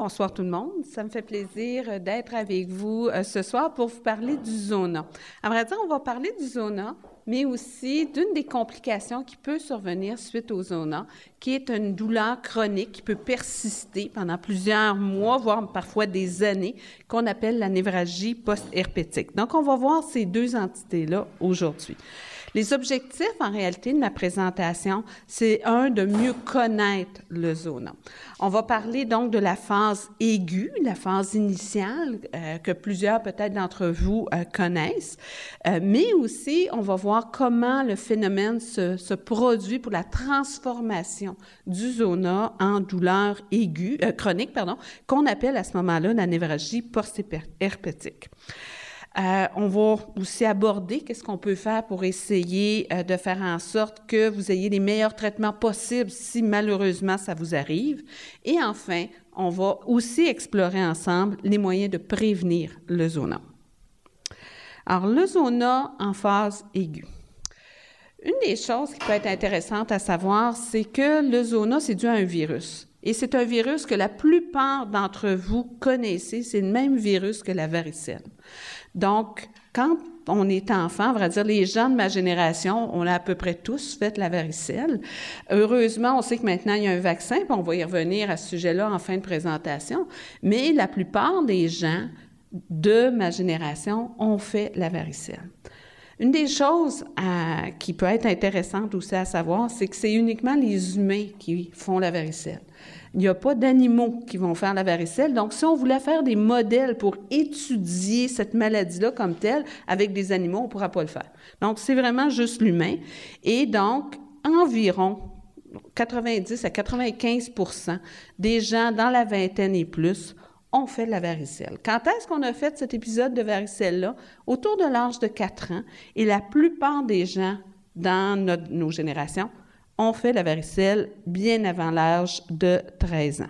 bonsoir tout le monde. Ça me fait plaisir d'être avec vous ce soir pour vous parler du zona. À vrai dire, on va parler du zona, mais aussi d'une des complications qui peut survenir suite au zona, qui est une douleur chronique qui peut persister pendant plusieurs mois, voire parfois des années, qu'on appelle la névralgie post-herpétique. Donc, on va voir ces deux entités-là aujourd'hui. Les objectifs, en réalité, de ma présentation, c'est de mieux connaître le zona. On va parler donc de la phase aiguë, la phase initiale, que plusieurs peut-être d'entre vous connaissent, mais aussi, on va voir comment le phénomène se produit pour la transformation du zona en douleur aiguë, chronique, qu'on appelle à ce moment-là la névralgie post-herpétique. On va aussi aborder qu'est-ce qu'on peut faire pour essayer de faire en sorte que vous ayez les meilleurs traitements possibles si malheureusement ça vous arrive. Et enfin, on va aussi explorer ensemble les moyens de prévenir le zona. Alors, le zona en phase aiguë. Une des choses qui peut être intéressante à savoir, c'est que le zona, c'est dû à un virus. Et c'est un virus que la plupart d'entre vous connaissez, c'est le même virus que la varicelle. Donc, quand on est enfant, on va dire les gens de ma génération, on a à peu près tous fait la varicelle. Heureusement, on sait que maintenant, il y a un vaccin, puis on va y revenir à ce sujet-là en fin de présentation, mais la plupart des gens de ma génération ont fait la varicelle. Une des choses qui peut être intéressante aussi à savoir, c'est que c'est uniquement les humains qui font la varicelle. Il n'y a pas d'animaux qui vont faire la varicelle. Donc, si on voulait faire des modèles pour étudier cette maladie-là comme telle, avec des animaux, on ne pourra pas le faire. Donc, c'est vraiment juste l'humain. Et donc, environ 90 à 95% des gens dans la vingtaine et plus ont fait de la varicelle. Quand est-ce qu'on a fait cet épisode de varicelle-là? Autour de l'âge de 4 ans. Et la plupart des gens dans nos générations ont fait la varicelle bien avant l'âge de 13 ans.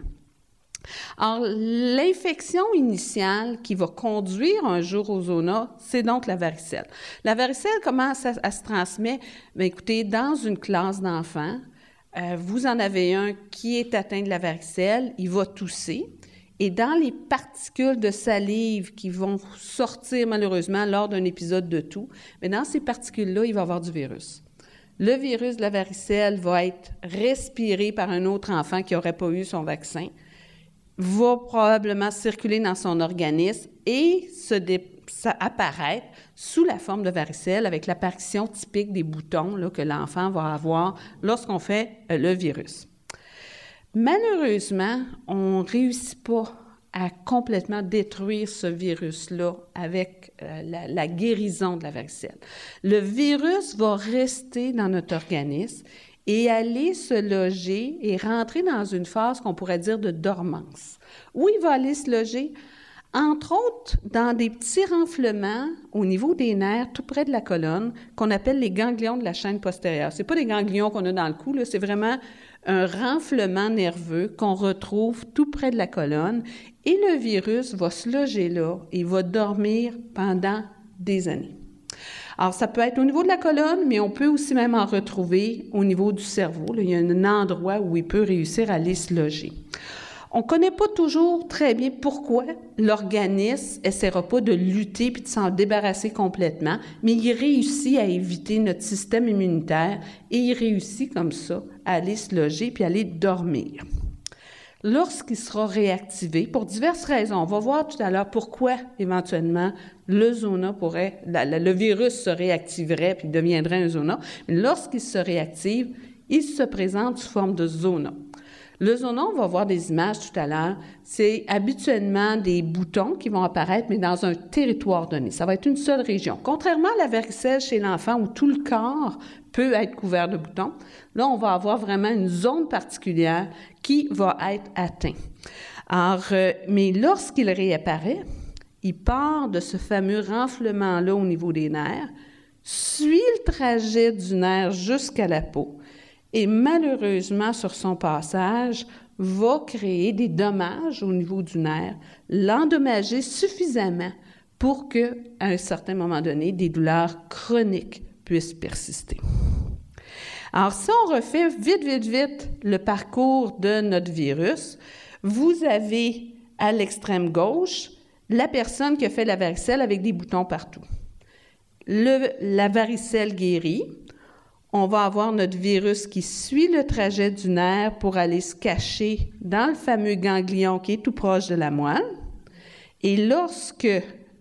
Alors, l'infection initiale qui va conduire un jour au zona, c'est donc la varicelle. La varicelle, comment ça se transmet? Bien, écoutez, dans une classe d'enfants, vous en avez un qui est atteint de la varicelle, il va tousser. Et dans les particules de salive qui vont sortir malheureusement lors d'un épisode de toux, mais dans ces particules-là, il va y avoir du virus. Le virus de la varicelle va être respiré par un autre enfant qui n'aurait pas eu son vaccin, va probablement circuler dans son organisme et apparaître sous la forme de varicelle avec l'apparition typique des boutons là, que l'enfant va avoir lorsqu'on fait le virus. Malheureusement, on ne réussit pas à complètement détruire ce virus-là avec la guérison de la varicelle. Le virus va rester dans notre organisme et aller se loger et rentrer dans une phase qu'on pourrait dire de dormance. Où il va aller se loger? Entre autres, dans des petits renflements au niveau des nerfs, tout près de la colonne, qu'on appelle les ganglions de la chaîne postérieure. C'est pas des ganglions qu'on a dans le cou, là, c'est vraiment un renflement nerveux qu'on retrouve tout près de la colonne et le virus va se loger là et va dormir pendant des années. Alors, ça peut être au niveau de la colonne, mais on peut aussi même en retrouver au niveau du cerveau. Là, il y a un endroit où il peut réussir à aller se loger. On ne connaît pas toujours très bien pourquoi l'organisme n'essaiera pas de lutter puis de s'en débarrasser complètement, mais il réussit à éviter notre système immunitaire et il réussit comme ça à aller se loger puis aller dormir. Lorsqu'il sera réactivé, pour diverses raisons, on va voir tout à l'heure pourquoi éventuellement le zona le virus se réactiverait puis deviendrait un zona, mais lorsqu'il se réactive, il se présente sous forme de zona. Le zona, on va voir des images tout à l'heure, c'est habituellement des boutons qui vont apparaître, mais dans un territoire donné. Ça va être une seule région. Contrairement à la varicelle chez l'enfant où tout le corps peut être couvert de boutons, là, on va avoir vraiment une zone particulière qui va être atteinte. Alors, mais lorsqu'il réapparaît, il part de ce fameux renflement-là au niveau des nerfs, suit le trajet du nerf jusqu'à la peau, et malheureusement, sur son passage, va créer des dommages au niveau du nerf, l'endommager suffisamment pour que, à un certain moment donné, des douleurs chroniques puissent persister. Alors, si on refait vite le parcours de notre virus, vous avez à l'extrême gauche, la personne qui a fait la varicelle avec des boutons partout. La varicelle guérie, on va avoir notre virus qui suit le trajet du nerf pour aller se cacher dans le fameux ganglion qui est tout proche de la moelle. Et lorsque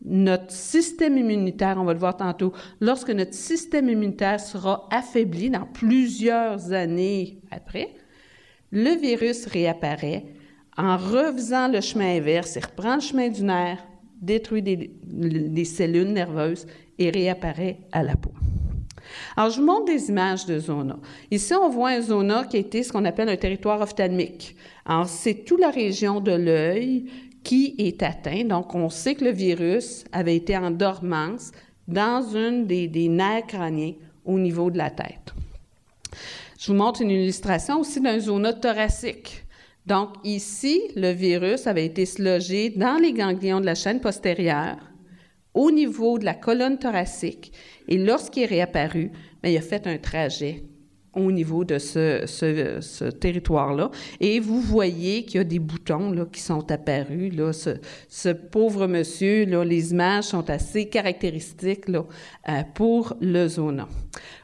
notre système immunitaire, on va le voir tantôt, lorsque notre système immunitaire sera affaibli dans plusieurs années après, le virus réapparaît en refaisant le chemin inverse, il reprend le chemin du nerf, détruit des cellules nerveuses et réapparaît à la peau. Alors, je vous montre des images de zona. Ici, on voit un zona qui a été ce qu'on appelle un territoire ophtalmique. Alors, c'est toute la région de l'œil qui est atteint. Donc, on sait que le virus avait été en dormance dans une des nerfs crâniens au niveau de la tête. Je vous montre une illustration aussi d'un zona thoracique. Donc, ici, le virus avait été logé dans les ganglions de la chaîne postérieure, au niveau de la colonne thoracique. Et lorsqu'il est réapparu, bien, il a fait un trajet au niveau de ce territoire-là. Et vous voyez qu'il y a des boutons là, qui sont apparus. Là, ce pauvre monsieur, là, les images sont assez caractéristiques là, pour le zona.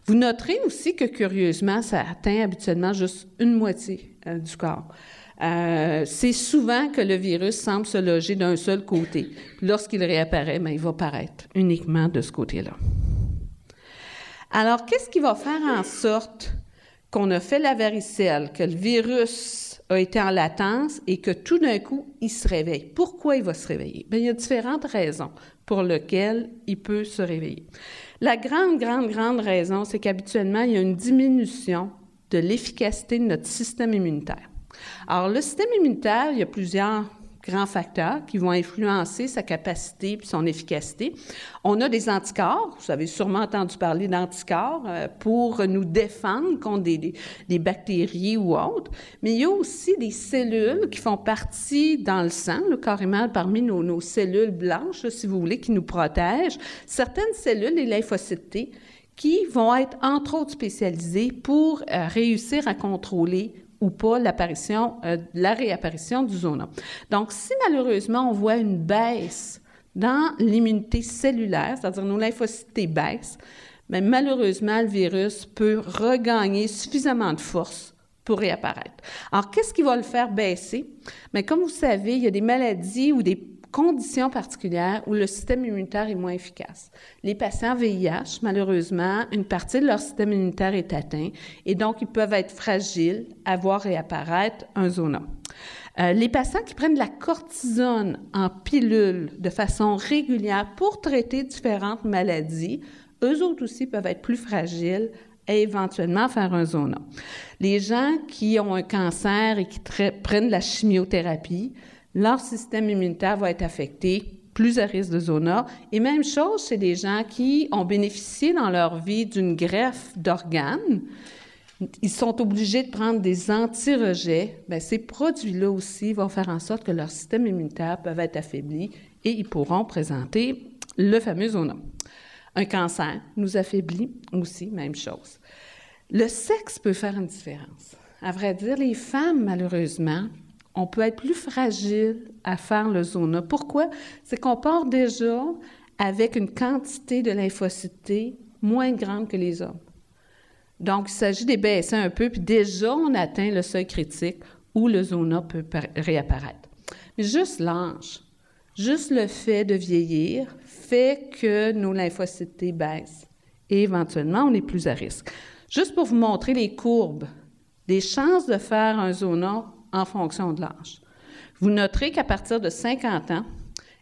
Vous noterez aussi que, curieusement, ça atteint habituellement juste une moitié du corps. C'est souvent que le virus semble se loger d'un seul côté. Lorsqu'il réapparaît, bien, il va paraître uniquement de ce côté-là. Alors, qu'est-ce qui va faire en sorte qu'on a fait la varicelle, que le virus a été en latence et que tout d'un coup, il se réveille? Pourquoi il va se réveiller? Bien, il y a différentes raisons pour lesquelles il peut se réveiller. La grande raison, c'est qu'habituellement, il y a une diminution de l'efficacité de notre système immunitaire. Alors, le système immunitaire, il y a plusieurs grands facteurs qui vont influencer sa capacité puis son efficacité. On a des anticorps, vous avez sûrement entendu parler d'anticorps pour nous défendre contre des bactéries ou autres, mais il y a aussi des cellules qui font partie dans le sang, là, carrément parmi nos cellules blanches, là, si vous voulez, qui nous protègent. Certaines cellules, les lymphocytes T, qui vont être entre autres spécialisées pour réussir à contrôler ou pas la réapparition du zona. Donc, si malheureusement on voit une baisse dans l'immunité cellulaire, c'est-à-dire nos lymphocytes T baissent, bien, malheureusement, le virus peut regagner suffisamment de force pour réapparaître. Alors, qu'est-ce qui va le faire baisser? Bien, comme vous savez, il y a des maladies ou des conditions particulières où le système immunitaire est moins efficace. Les patients VIH, malheureusement, une partie de leur système immunitaire est atteint et donc ils peuvent être fragiles à voir réapparaître un zona. Les patients qui prennent de la cortisone en pilule de façon régulière pour traiter différentes maladies, eux autres aussi peuvent être plus fragiles et éventuellement faire un zona. Les gens qui ont un cancer et qui prennent de la chimiothérapie, leur système immunitaire va être affecté, plus à risque de zona. Et même chose chez des gens qui ont bénéficié dans leur vie d'une greffe d'organes. Ils sont obligés de prendre des anti-rejets. Bien, ces produits-là aussi vont faire en sorte que leur système immunitaire peut être affaibli et ils pourront présenter le fameux zona. Un cancer nous affaiblit aussi, même chose. Le sexe peut faire une différence. À vrai dire, les femmes, malheureusement, on peut être plus fragile à faire le zona. Pourquoi? C'est qu'on part déjà avec une quantité de lymphocytes T moins grande que les hommes. Donc, il s'agit d'ébaisser un peu, puis déjà, on atteint le seuil critique où le zona peut réapparaître. Mais juste l'âge, juste le fait de vieillir fait que nos lymphocytes T baissent et éventuellement, on est plus à risque. Juste pour vous montrer les courbes, des chances de faire un zona en fonction de l'âge. Vous noterez qu'à partir de 50 ans,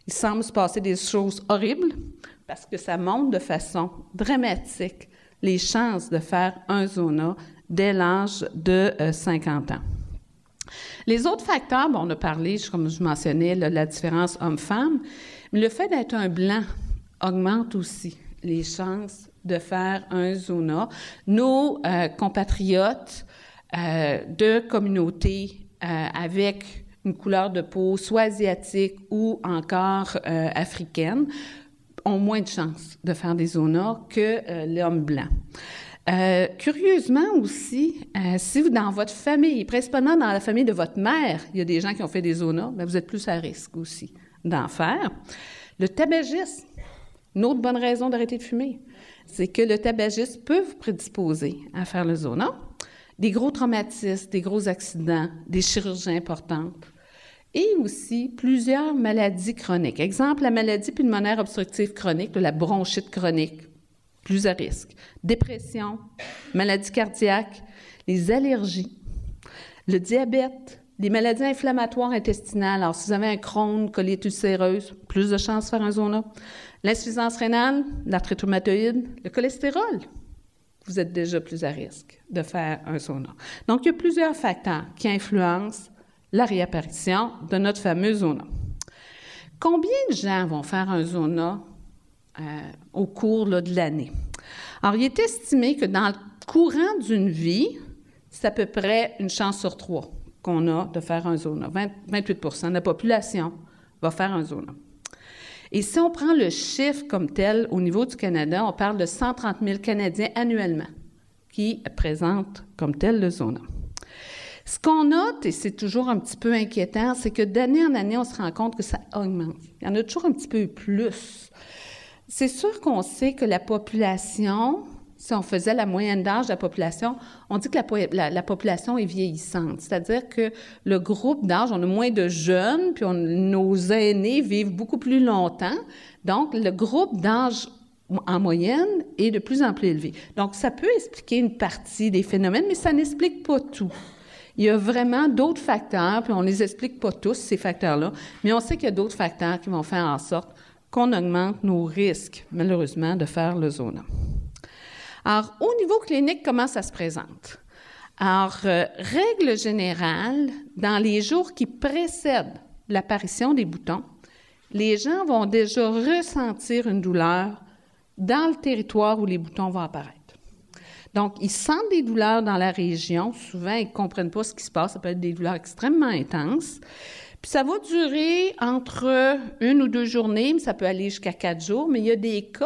il semble se passer des choses horribles parce que ça monte de façon dramatique les chances de faire un zona dès l'âge de 50 ans. Les autres facteurs, bon, on a parlé, comme je mentionnais, là, la différence homme-femme, mais le fait d'être un blanc augmente aussi les chances de faire un zona. Nos compatriotes de communautés avec une couleur de peau soit asiatique ou encore africaine ont moins de chances de faire des zonas que l'homme blanc. Curieusement aussi, si vous, dans votre famille, principalement dans la famille de votre mère, il y a des gens qui ont fait des zonas, bien, vous êtes plus à risque aussi d'en faire. Le tabagisme, une autre bonne raison d'arrêter de fumer, c'est que le tabagisme peut vous prédisposer à faire le zona. Des gros traumatismes, des gros accidents, des chirurgies importantes et aussi plusieurs maladies chroniques. Exemple, la maladie pulmonaire obstructive chronique, la bronchite chronique, plus à risque. Dépression, maladie cardiaque, les allergies, le diabète, les maladies inflammatoires intestinales. Alors, si vous avez un Crohn, colite ulcéreuse, plus de chances de faire un zona. L'insuffisance rénale, l'arthrite rhumatoïde, le cholestérol, vous êtes déjà plus à risque de faire un zona. Donc, il y a plusieurs facteurs qui influencent la réapparition de notre fameux zona. Combien de gens vont faire un zona au cours là, de l'année? Alors, il est estimé que dans le courant d'une vie, c'est à peu près une chance sur 3 qu'on a de faire un zona. 28 % de la population va faire un zona. Et si on prend le chiffre comme tel au niveau du Canada, on parle de 130 000 Canadiens annuellement qui présentent comme tel le zona. Ce qu'on note, et c'est toujours un petit peu inquiétant, c'est que d'année en année, on se rend compte que ça augmente. Il y en a toujours un petit peu plus. C'est sûr qu'on sait que la population, si on faisait la moyenne d'âge de la population, on dit que la population est vieillissante. C'est-à-dire que le groupe d'âge, on a moins de jeunes, puis nos aînés vivent beaucoup plus longtemps. Donc, le groupe d'âge en moyenne est de plus en plus élevé. Donc, ça peut expliquer une partie des phénomènes, mais ça n'explique pas tout. Il y a vraiment d'autres facteurs, puis on ne les explique pas tous, ces facteurs-là, mais on sait qu'il y a d'autres facteurs qui vont faire en sorte qu'on augmente nos risques, malheureusement, de faire le zona. Alors, au niveau clinique, comment ça se présente? Alors, règle générale, dans les jours qui précèdent l'apparition des boutons, les gens vont déjà ressentir une douleur dans le territoire où les boutons vont apparaître. Donc, ils sentent des douleurs dans la région. Souvent, ils ne comprennent pas ce qui se passe. Ça peut être des douleurs extrêmement intenses. Puis, ça va durer entre 1 ou 2 journées, mais ça peut aller jusqu'à 4 jours. Mais il y a des cas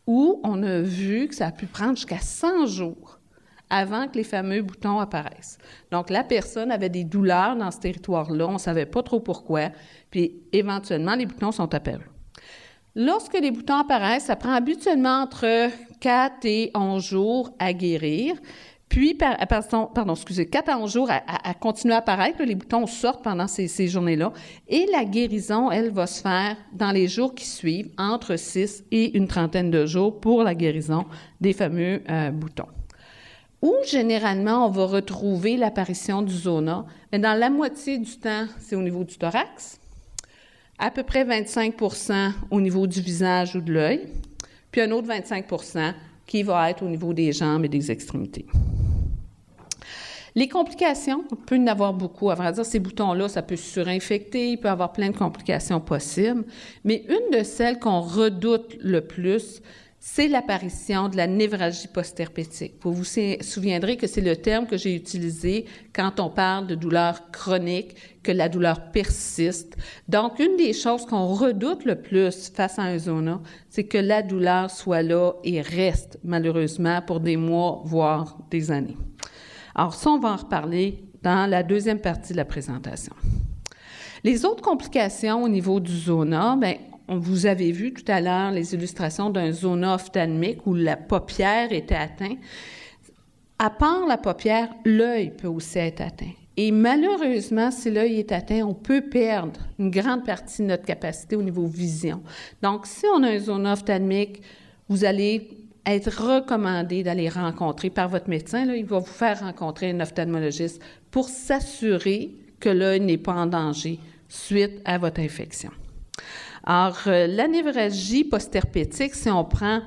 où on a vu que ça a pu prendre jusqu'à 100 jours avant que les fameux boutons apparaissent. Donc, la personne avait des douleurs dans ce territoire-là. On ne savait pas trop pourquoi. Puis, éventuellement, les boutons sont apparus. Lorsque les boutons apparaissent, ça prend habituellement entre 4 et 11 jours à guérir. Puis, 4 à 11 jours à continuer à apparaître. Les boutons sortent pendant ces journées-là. Et la guérison, elle, va se faire dans les jours qui suivent, entre 6 et une trentaine de jours pour la guérison des fameux boutons. Où, généralement, on va retrouver l'apparition du zona? Mais dans la moitié du temps, c'est au niveau du thorax. À peu près 25 % au niveau du visage ou de l'œil, puis un autre 25 % qui va être au niveau des jambes et des extrémités. Les complications, on peut en avoir beaucoup. À vrai dire, ces boutons-là, ça peut se surinfecter, il peut y avoir plein de complications possibles, mais une de celles qu'on redoute le plus, c'est l'apparition de la névralgie post-herpétique. Vous vous souviendrez que c'est le terme que j'ai utilisé quand on parle de douleur chronique, que la douleur persiste. Donc, une des choses qu'on redoute le plus face à un zona, c'est que la douleur soit là et reste, malheureusement, pour des mois, voire des années. Alors, ça, on va en reparler dans la deuxième partie de la présentation. Les autres complications au niveau du zona, bien, vous avez vu tout à l'heure les illustrations d'un zona ophtalmique où la paupière était atteinte. À part la paupière, l'œil peut aussi être atteint. Et malheureusement, si l'œil est atteint, on peut perdre une grande partie de notre capacité au niveau vision. Donc, si on a un zona ophtalmique, vous allez être recommandé d'aller rencontrer par votre médecin. Là, il va vous faire rencontrer un ophtalmologiste pour s'assurer que l'œil n'est pas en danger suite à votre infection. Alors, la névralgie post-herpétique, si on prend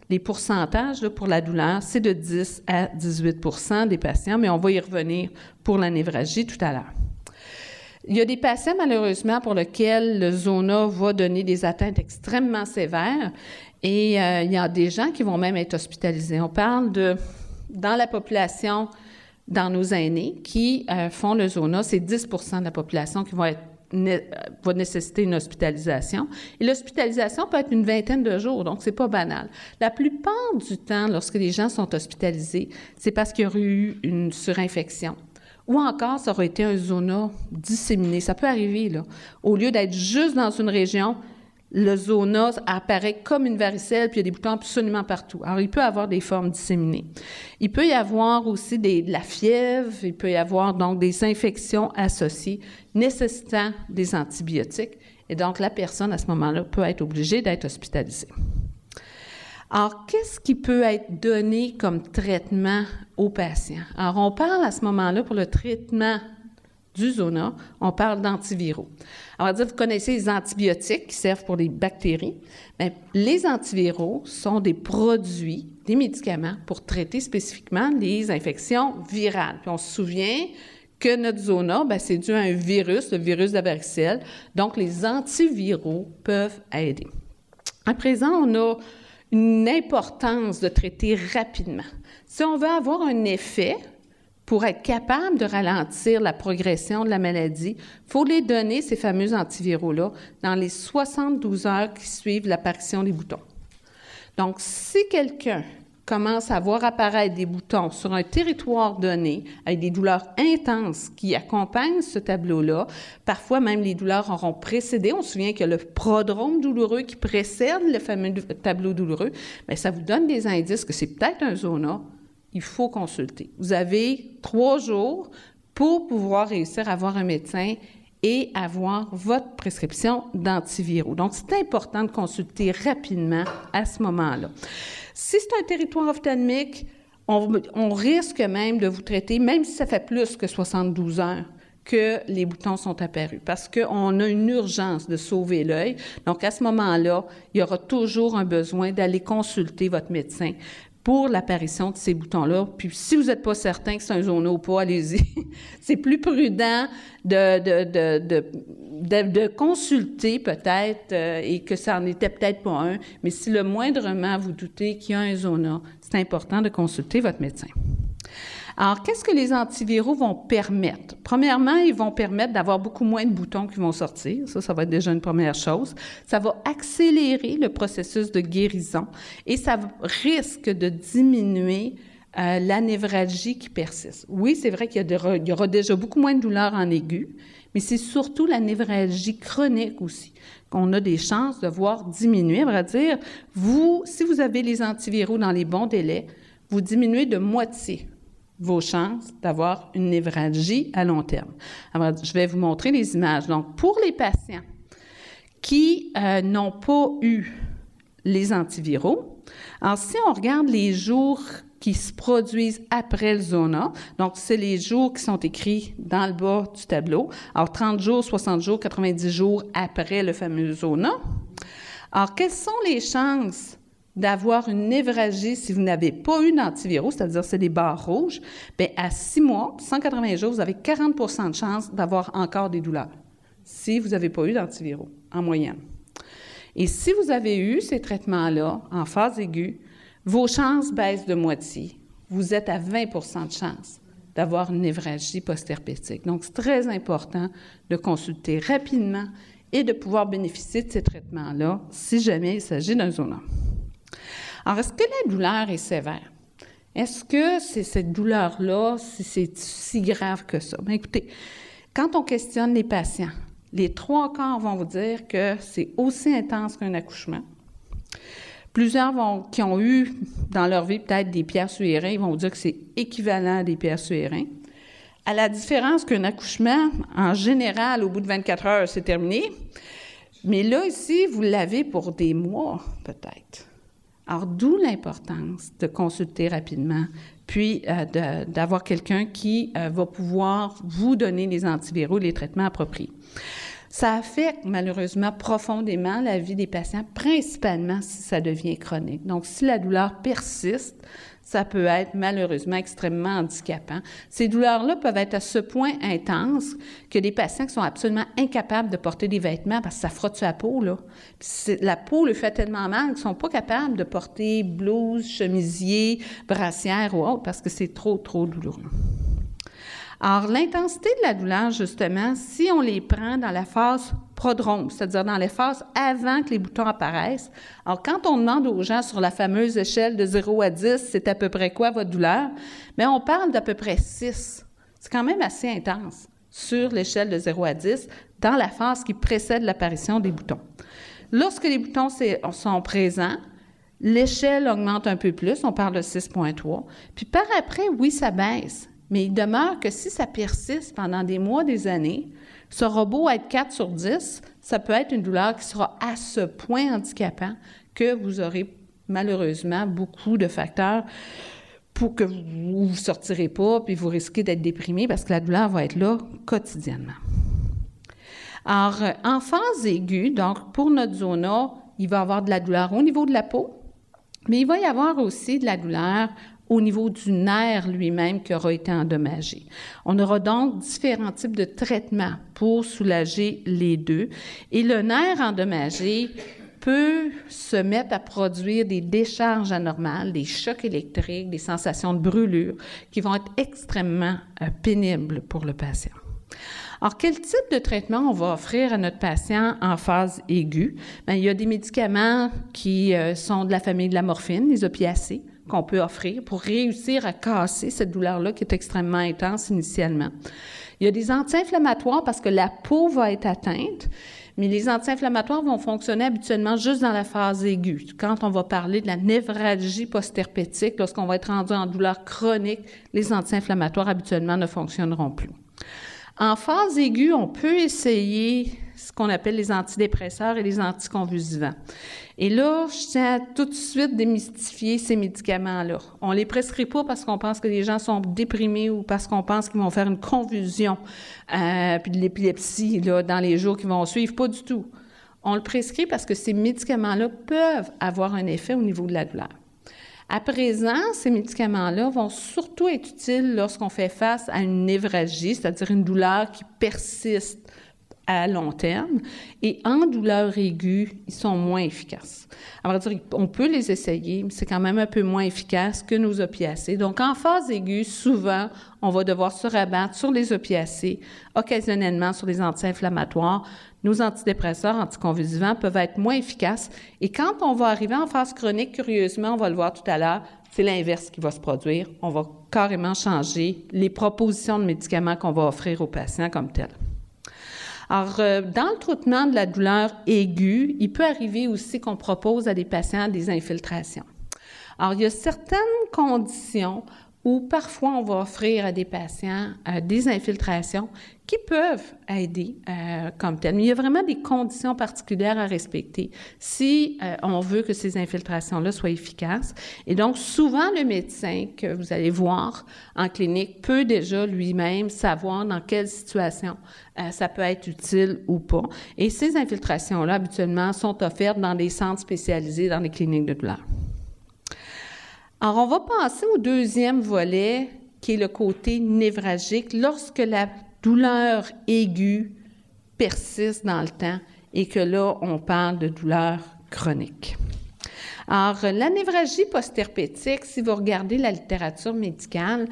les pourcentages là, pour la douleur, c'est de 10 à 18 % des patients, mais on va y revenir pour la névralgie tout à l'heure. Il y a des patients, malheureusement, pour lesquels le zona va donner des atteintes extrêmement sévères et il y a des gens qui vont même être hospitalisés. On parle dans la population, dans nos aînés qui font le zona, c'est 10 % de la population qui vont être va nécessiter une hospitalisation. Et l'hospitalisation peut être une vingtaine de jours, donc c'est pas banal. La plupart du temps, lorsque les gens sont hospitalisés, c'est parce qu'il y aurait eu une surinfection. Ou encore, ça aurait été un zona disséminé. Ça peut arriver, là. Au lieu d'être juste dans une région, le zona apparaît comme une varicelle, puis il y a des boutons absolument partout. Alors, il peut y avoir des formes disséminées. Il peut y avoir aussi de la fièvre, il peut y avoir donc des infections associées nécessitant des antibiotiques. Et donc, la personne, à ce moment-là, peut être obligée d'être hospitalisée. Alors, qu'est-ce qui peut être donné comme traitement aux patients? Alors, on parle à ce moment-là, pour le traitement du zona, on parle d'antiviraux. On va dire, vous connaissez les antibiotiques qui servent pour les bactéries. Bien, les antiviraux sont des produits, des médicaments pour traiter spécifiquement les infections virales. Puis on se souvient que notre zona, bien, c'est dû à un virus, le virus de la varicelle. Donc, les antiviraux peuvent aider. À présent, on a une importance de traiter rapidement. Si on veut avoir un effet pour être capable de ralentir la progression de la maladie, il faut les donner, ces fameux antiviraux-là, dans les 72 heures qui suivent l'apparition des boutons. Donc, si quelqu'un commence à voir apparaître des boutons sur un territoire donné, avec des douleurs intenses qui accompagnent ce tableau-là, parfois même les douleurs auront précédé, on se souvient qu'il y a le prodrome douloureux qui précède le fameux tableau douloureux, bien, ça vous donne des indices que c'est peut-être un zona. Il faut consulter. Vous avez 3 jours pour pouvoir réussir à voir un médecin et avoir votre prescription d'antiviraux. Donc, c'est important de consulter rapidement à ce moment-là. Si c'est un territoire ophtalmique, on risque même de vous traiter, même si ça fait plus que 72 heures que les boutons sont apparus, parce qu'on a une urgence de sauver l'œil. Donc, à ce moment-là, il y aura toujours un besoin d'aller consulter votre médecin pour l'apparition de ces boutons-là. Puis, si vous n'êtes pas certain que c'est un zona ou pas, allez-y. C'est plus prudent de consulter peut-être et que ça n'en était peut-être pas un. Mais si le moindrement vous doutez qu'il y a un zona, c'est important de consulter votre médecin. Alors, qu'est-ce que les antiviraux vont permettre? Premièrement, ils vont permettre d'avoir beaucoup moins de boutons qui vont sortir. Ça va être déjà une première chose. Ça va accélérer le processus de guérison et ça risque de diminuer la névralgie qui persiste. Oui, c'est vrai qu'il y aura déjà beaucoup moins de douleurs en aigu, mais c'est surtout la névralgie chronique aussi qu'on a des chances de voir diminuer. À vrai dire, si vous avez les antiviraux dans les bons délais, vous diminuez de moitié vos chances d'avoir une névralgie à long terme. Alors, je vais vous montrer les images. Donc, pour les patients qui n'ont pas eu les antiviraux, alors si on regarde les jours qui se produisent après le zona, donc c'est les jours qui sont écrits dans le bas du tableau. Alors, 30 jours, 60 jours, 90 jours après le fameux zona. Alors, quelles sont les chances d'avoir une névralgie si vous n'avez pas eu d'antiviraux, c'est-à-dire c'est des barres rouges, bien, à 6 mois, 180 jours, vous avez 40 % de chance d'avoir encore des douleurs si vous n'avez pas eu d'antiviraux, en moyenne. Et si vous avez eu ces traitements-là en phase aiguë, vos chances baissent de moitié. Vous êtes à 20 % de chance d'avoir une névralgie post-herpétique. Donc, c'est très important de consulter rapidement et de pouvoir bénéficier de ces traitements-là si jamais il s'agit d'un zona. Alors, est-ce que la douleur est sévère? Est-ce que c'est cette douleur-là, si c'est si grave que ça? Bien, écoutez, quand on questionne les patients, les 3/4 vont vous dire que c'est aussi intense qu'un accouchement. Plusieurs qui ont eu dans leur vie peut-être des pierres sur les reins, ils vont vous dire que c'est équivalent à des pierres sur les reins. À la différence qu'un accouchement, en général, au bout de 24 heures, c'est terminé. Mais là, ici, vous l'avez pour des mois, peut-être. Alors, d'où l'importance de consulter rapidement, puis d'avoir quelqu'un qui va pouvoir vous donner les antiviraux, les traitements appropriés. Ça affecte malheureusement profondément la vie des patients, principalement si ça devient chronique. Donc, si la douleur persiste, ça peut être malheureusement extrêmement handicapant. Ces douleurs-là peuvent être à ce point intenses que des patients qui sont absolument incapables de porter des vêtements parce que ça frotte sur la peau, là. Puis la peau le fait tellement mal qu'ils ne sont pas capables de porter blouse, chemisier, brassière ou autre parce que c'est trop, trop douloureux. Alors, l'intensité de la douleur, justement, si on les prend dans la phase prodrome, c'est-à-dire dans les phases avant que les boutons apparaissent. Alors, quand on demande aux gens sur la fameuse échelle de 0 à 10, c'est à peu près quoi votre douleur? Bien, on parle d'à peu près 6. C'est quand même assez intense sur l'échelle de 0 à 10 dans la phase qui précède l'apparition des boutons. Lorsque les boutons sont présents, l'échelle augmente un peu plus, on parle de 6,3. Puis par après, oui, ça baisse. Mais il demeure que si ça persiste pendant des mois, des années, ça aura beau être 4 sur 10, ça peut être une douleur qui sera à ce point handicapant que vous aurez malheureusement beaucoup de facteurs pour que vous ne sortirez pas, puis vous risquez d'être déprimé parce que la douleur va être là quotidiennement. Alors, en phase aiguë, donc pour notre zona, il va y avoir de la douleur au niveau de la peau, mais il va y avoir aussi de la douleur au niveau du nerf lui-même qui aura été endommagé. On aura donc différents types de traitements pour soulager les deux. Et le nerf endommagé peut se mettre à produire des décharges anormales, des chocs électriques, des sensations de brûlure qui vont être extrêmement pénibles pour le patient. Alors, quel type de traitement on va offrir à notre patient en phase aiguë? Bien, il y a des médicaments qui sont de la famille de la morphine, les opiacés, qu'on peut offrir pour réussir à casser cette douleur-là qui est extrêmement intense initialement. Il y a des anti-inflammatoires parce que la peau va être atteinte, mais les anti-inflammatoires vont fonctionner habituellement juste dans la phase aiguë. Quand on va parler de la névralgie post-herpétique, lorsqu'on va être rendu en douleur chronique, les anti-inflammatoires habituellement ne fonctionneront plus. En phase aiguë, on peut essayer ce qu'on appelle les antidépresseurs et les anticonvulsivants. Et là, je tiens à tout de suite démystifier ces médicaments-là. On les prescrit pas parce qu'on pense que les gens sont déprimés ou parce qu'on pense qu'ils vont faire une convulsion puis de l'épilepsie là, dans les jours qui vont suivre. Pas du tout. On le prescrit parce que ces médicaments-là peuvent avoir un effet au niveau de la douleur. À présent, ces médicaments-là vont surtout être utiles lorsqu'on fait face à une névralgie, c'est-à-dire une douleur qui persiste à long terme. Et en douleur aiguë, ils sont moins efficaces. À vrai dire, on peut les essayer, mais c'est quand même un peu moins efficace que nos opiacés. Donc, en phase aiguë, souvent, on va devoir se rabattre sur les opiacés, occasionnellement sur les anti-inflammatoires. Nos antidépresseurs, anticonvulsivants peuvent être moins efficaces. Et quand on va arriver en phase chronique, curieusement, on va le voir tout à l'heure, c'est l'inverse qui va se produire. On va carrément changer les propositions de médicaments qu'on va offrir aux patients comme tels. Alors, dans le traitement de la douleur aiguë, il peut arriver aussi qu'on propose à des patients des infiltrations. Alors, il y a certaines conditions où parfois on va offrir à des patients des infiltrations qui peuvent aider comme tel. Mais il y a vraiment des conditions particulières à respecter si on veut que ces infiltrations-là soient efficaces. Et donc, souvent, le médecin que vous allez voir en clinique peut déjà lui-même savoir dans quelle situation ça peut être utile ou pas. Et ces infiltrations-là, habituellement, sont offertes dans des centres spécialisés dans les cliniques de douleur. Alors, on va passer au deuxième volet, qui est le côté névralgique, lorsque la douleur aiguë persiste dans le temps et que là, on parle de douleur chronique. Alors, la névralgie post-herpétique, si vous regardez la littérature médicale,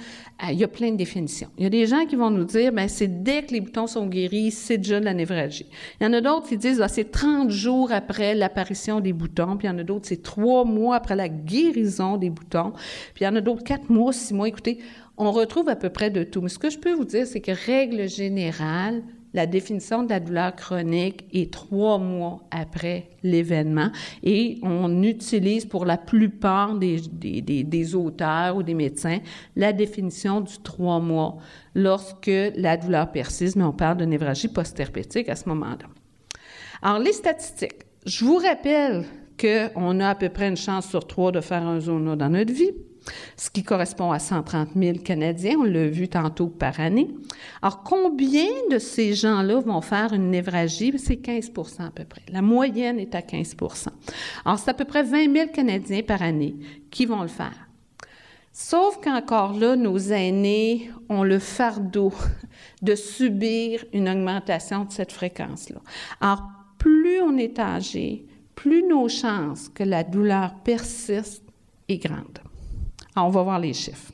il y a plein de définitions. Il y a des gens qui vont nous dire, bien, c'est dès que les boutons sont guéris, c'est déjà de la névralgie. Il y en a d'autres qui disent, c'est 30 jours après l'apparition des boutons, puis il y en a d'autres, c'est 3 mois après la guérison des boutons, puis il y en a d'autres 4 mois, 6 mois. Écoutez, on retrouve à peu près de tout. Mais ce que je peux vous dire, c'est que règle générale, la définition de la douleur chronique est 3 mois après l'événement et on utilise pour la plupart des auteurs ou des médecins la définition du 3 mois lorsque la douleur persiste, mais on parle de névralgie post-herpétique à ce moment-là. Alors, les statistiques. Je vous rappelle qu'on a à peu près une chance sur 3 de faire un zona dans notre vie, ce qui correspond à 130 000 Canadiens, on l'a vu tantôt par année. Alors, combien de ces gens-là vont faire une névralgie? C'est 15 % à peu près. La moyenne est à 15 % Alors, c'est à peu près 20 000 Canadiens par année qui vont le faire. Sauf qu'encore là, nos aînés ont le fardeau de subir une augmentation de cette fréquence-là. Alors, plus on est âgé, plus nos chances que la douleur persiste est grande. Alors, on va voir les chiffres.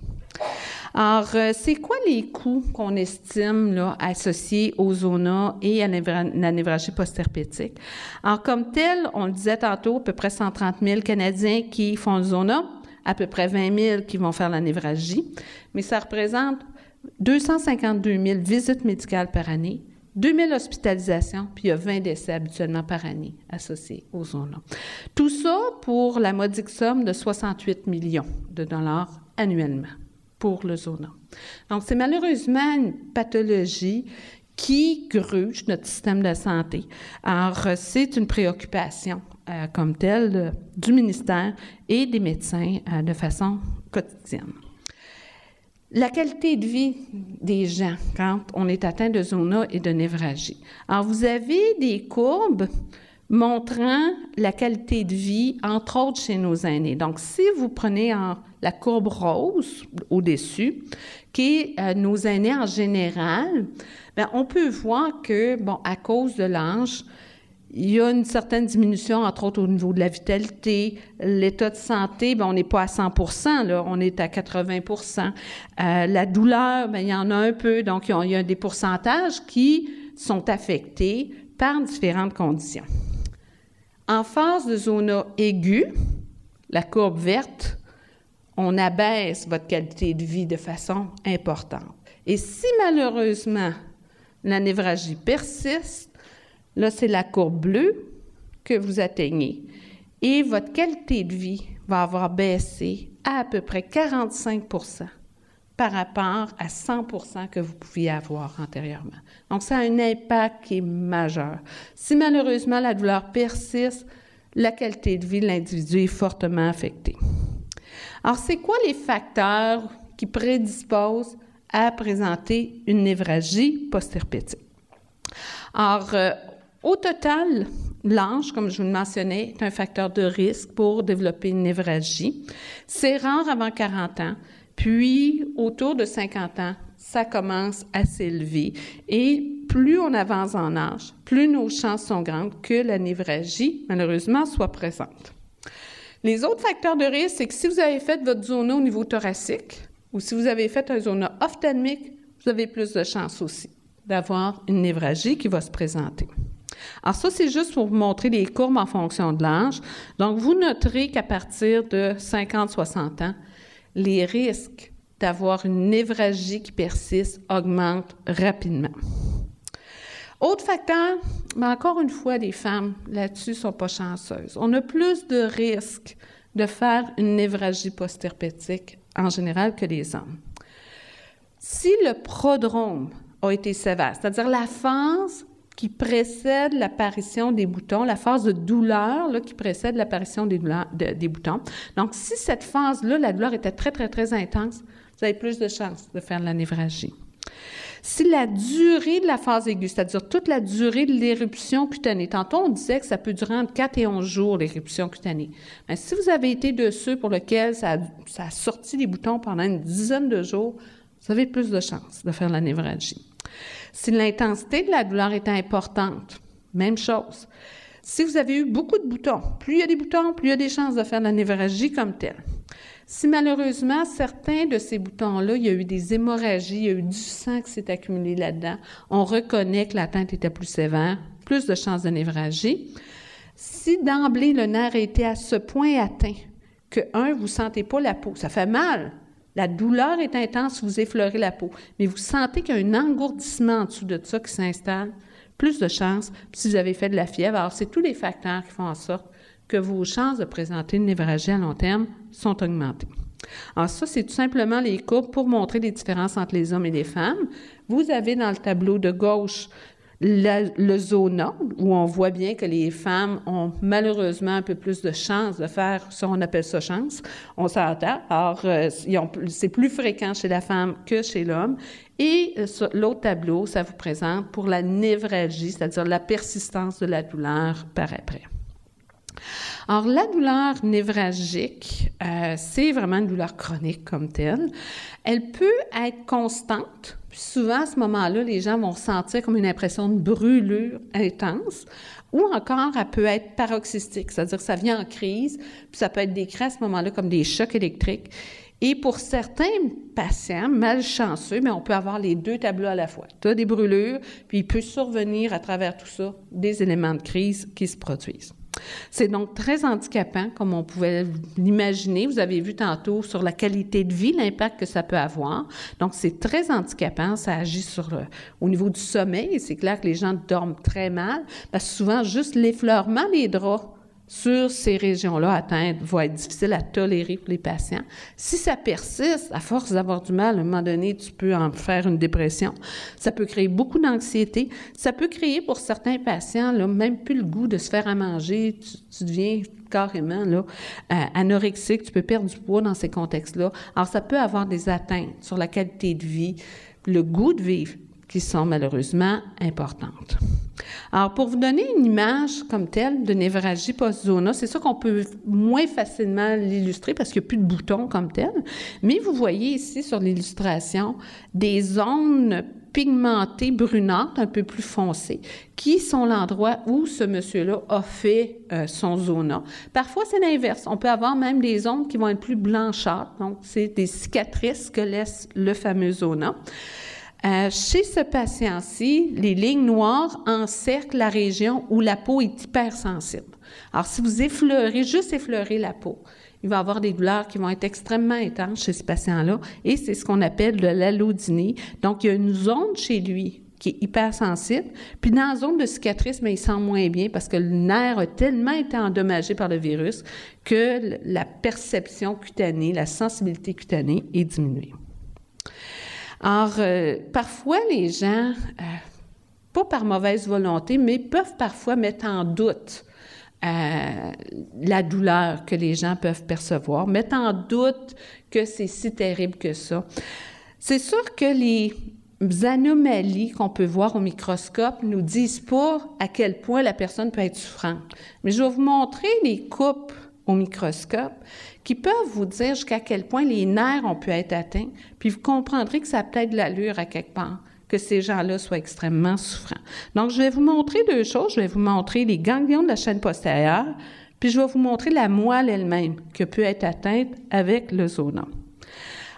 Alors, c'est quoi les coûts qu'on estime là, associés au zona et à la névralgie post-herpétique? Alors, comme tel, on le disait tantôt, à peu près 130 000 Canadiens qui font le zona, à peu près 20 000 qui vont faire la névralgie, mais ça représente 252 000 visites médicales par année, 2 000 hospitalisations, puis il y a 20 décès habituellement par année associés au zona. Tout ça pour la modique somme de 68 millions de dollars annuellement pour le zona. Donc, c'est malheureusement une pathologie qui gruge notre système de santé. Alors, c'est une préoccupation comme telle du ministère et des médecins de façon quotidienne. La qualité de vie des gens quand on est atteint de zona et de névralgie. Alors, vous avez des courbes montrant la qualité de vie, entre autres chez nos aînés. Donc, si vous prenez la courbe rose au-dessus, qui est nos aînés en général, bien, on peut voir que, bon, à cause de l'âge, il y a une certaine diminution, entre autres au niveau de la vitalité, l'état de santé, bien, on n'est pas à 100 %, là, on est à 80 La douleur, bien, il y en a un peu, donc il y a des pourcentages qui sont affectés par différentes conditions. En phase de zona aiguë, la courbe verte, on abaisse votre qualité de vie de façon importante. Et si malheureusement la névralgie persiste, là, c'est la courbe bleue que vous atteignez et votre qualité de vie va avoir baissé à peu près 45 % par rapport à 100 % que vous pouviez avoir antérieurement. Donc, ça a un impact qui est majeur. Si malheureusement la douleur persiste, la qualité de vie de l'individu est fortement affectée. Alors, c'est quoi les facteurs qui prédisposent à présenter une névralgie post-herpétique? Alors, au total, l'âge, comme je vous le mentionnais, est un facteur de risque pour développer une névralgie. C'est rare avant 40 ans, puis autour de 50 ans, ça commence à s'élever. Et plus on avance en âge, plus nos chances sont grandes que la névralgie, malheureusement, soit présente. Les autres facteurs de risque, c'est que si vous avez fait votre zona au niveau thoracique ou si vous avez fait un zona ophtalmique, vous avez plus de chances aussi d'avoir une névralgie qui va se présenter. Alors ça, c'est juste pour vous montrer les courbes en fonction de l'âge. Donc, vous noterez qu'à partir de 50-60 ans, les risques d'avoir une névralgie qui persiste augmentent rapidement. Autre facteur, mais encore une fois, les femmes, là-dessus, ne sont pas chanceuses. On a plus de risques de faire une névralgie post-herpétique en général que les hommes. Si le prodrome a été sévère, c'est-à-dire la phase qui précède l'apparition des boutons, la phase de douleur là, qui précède l'apparition des boutons. Donc, si cette phase-là, la douleur était très, très, très intense, vous avez plus de chances de faire de la névralgie. Si la durée de la phase aiguë, c'est-à-dire toute la durée de l'éruption cutanée, tantôt on disait que ça peut durer entre 4 et 11 jours, l'éruption cutanée. Mais si vous avez été de ceux pour lesquels ça a sorti les boutons pendant une dizaine de jours, vous avez plus de chances de faire la névralgie. Si l'intensité de la douleur est importante, même chose. Si vous avez eu beaucoup de boutons, plus il y a des boutons, plus il y a des chances de faire la névralgie comme telle. Si malheureusement, certains de ces boutons-là, il y a eu des hémorragies, il y a eu du sang qui s'est accumulé là-dedans, on reconnaît que l'atteinte était plus sévère, plus de chances de névralgie. Si d'emblée, le nerf a été à ce point atteint que, vous ne sentez pas la peau, ça fait mal. La douleur est intense, vous effleurez la peau, mais vous sentez qu'il y a un engourdissement en dessous de ça qui s'installe, plus de chances. Puis si vous avez fait de la fièvre, alors c'est tous les facteurs qui font en sorte que vos chances de présenter une névralgie à long terme sont augmentées. Alors ça, c'est tout simplement les courbes pour montrer les différences entre les hommes et les femmes. Vous avez dans le tableau de gauche le zona, où on voit bien que les femmes ont malheureusement un peu plus de chances de faire, ça on appelle ça chance, on s'entend. Alors, c'est plus fréquent chez la femme que chez l'homme. Et l'autre tableau, ça vous présente pour la névralgie, c'est-à-dire la persistance de la douleur par après. Alors, la douleur névralgique, c'est vraiment une douleur chronique comme telle. Elle peut être constante. Puis souvent, à ce moment-là, les gens vont ressentir comme une impression de brûlure intense. Ou encore, elle peut être paroxystique, c'est-à-dire que ça vient en crise. Puis ça peut être décrit à ce moment-là comme des chocs électriques. Et pour certains patients malchanceux, mais on peut avoir les deux tableaux à la fois. Tu as des brûlures, puis il peut survenir à travers tout ça des éléments de crise qui se produisent. C'est donc très handicapant, comme on pouvait l'imaginer. Vous avez vu tantôt sur la qualité de vie, l'impact que ça peut avoir. Donc, c'est très handicapant. Ça agit au niveau du sommeil. Et c'est clair que les gens dorment très mal, parce que souvent, juste l'effleurement des draps sur ces régions-là atteintes va être difficile à tolérer pour les patients. Si ça persiste, à force d'avoir du mal, à un moment donné, tu peux en faire une dépression. Ça peut créer beaucoup d'anxiété. Ça peut créer pour certains patients là, même plus le goût de se faire à manger. Tu deviens carrément là, anorexique. Tu peux perdre du poids dans ces contextes-là. Alors, ça peut avoir des atteintes sur la qualité de vie, le goût de vivre, qui sont malheureusement importantes. Alors, pour vous donner une image comme telle de névralgie post-zona, c'est sûr qu'on peut moins facilement l'illustrer parce qu'il n'y a plus de boutons comme tel, mais vous voyez ici sur l'illustration des zones pigmentées brunâtres, un peu plus foncées, qui sont l'endroit où ce monsieur-là a fait son zona. Parfois, c'est l'inverse. On peut avoir même des zones qui vont être plus blanchâtres, donc c'est des cicatrices que laisse le fameux zona. Chez ce patient-ci, les lignes noires encerclent la région où la peau est hypersensible. Alors, si vous juste effleurez la peau, il va y avoir des douleurs qui vont être extrêmement intenses chez ce patient-là, et c'est ce qu'on appelle de l'allodynie. Donc, il y a une zone chez lui qui est hypersensible, puis dans la zone de cicatrice, mais il sent moins bien parce que le nerf a tellement été endommagé par le virus que la perception cutanée, la sensibilité cutanée est diminuée. Alors, parfois, les gens, pas par mauvaise volonté, mais peuvent parfois mettre en doute la douleur que les gens peuvent percevoir, mettre en doute que c'est si terrible que ça. C'est sûr que les anomalies qu'on peut voir au microscope ne nous disent pas à quel point la personne peut être souffrante. Mais je vais vous montrer les coupes au microscope qui peuvent vous dire jusqu'à quel point les nerfs ont pu être atteints, puis vous comprendrez que ça a peut-être de l'allure à quelque part, que ces gens-là soient extrêmement souffrants. Donc, je vais vous montrer deux choses. Je vais vous montrer les ganglions de la chaîne postérieure, puis je vais vous montrer la moelle elle-même qui peut être atteinte avec le zona.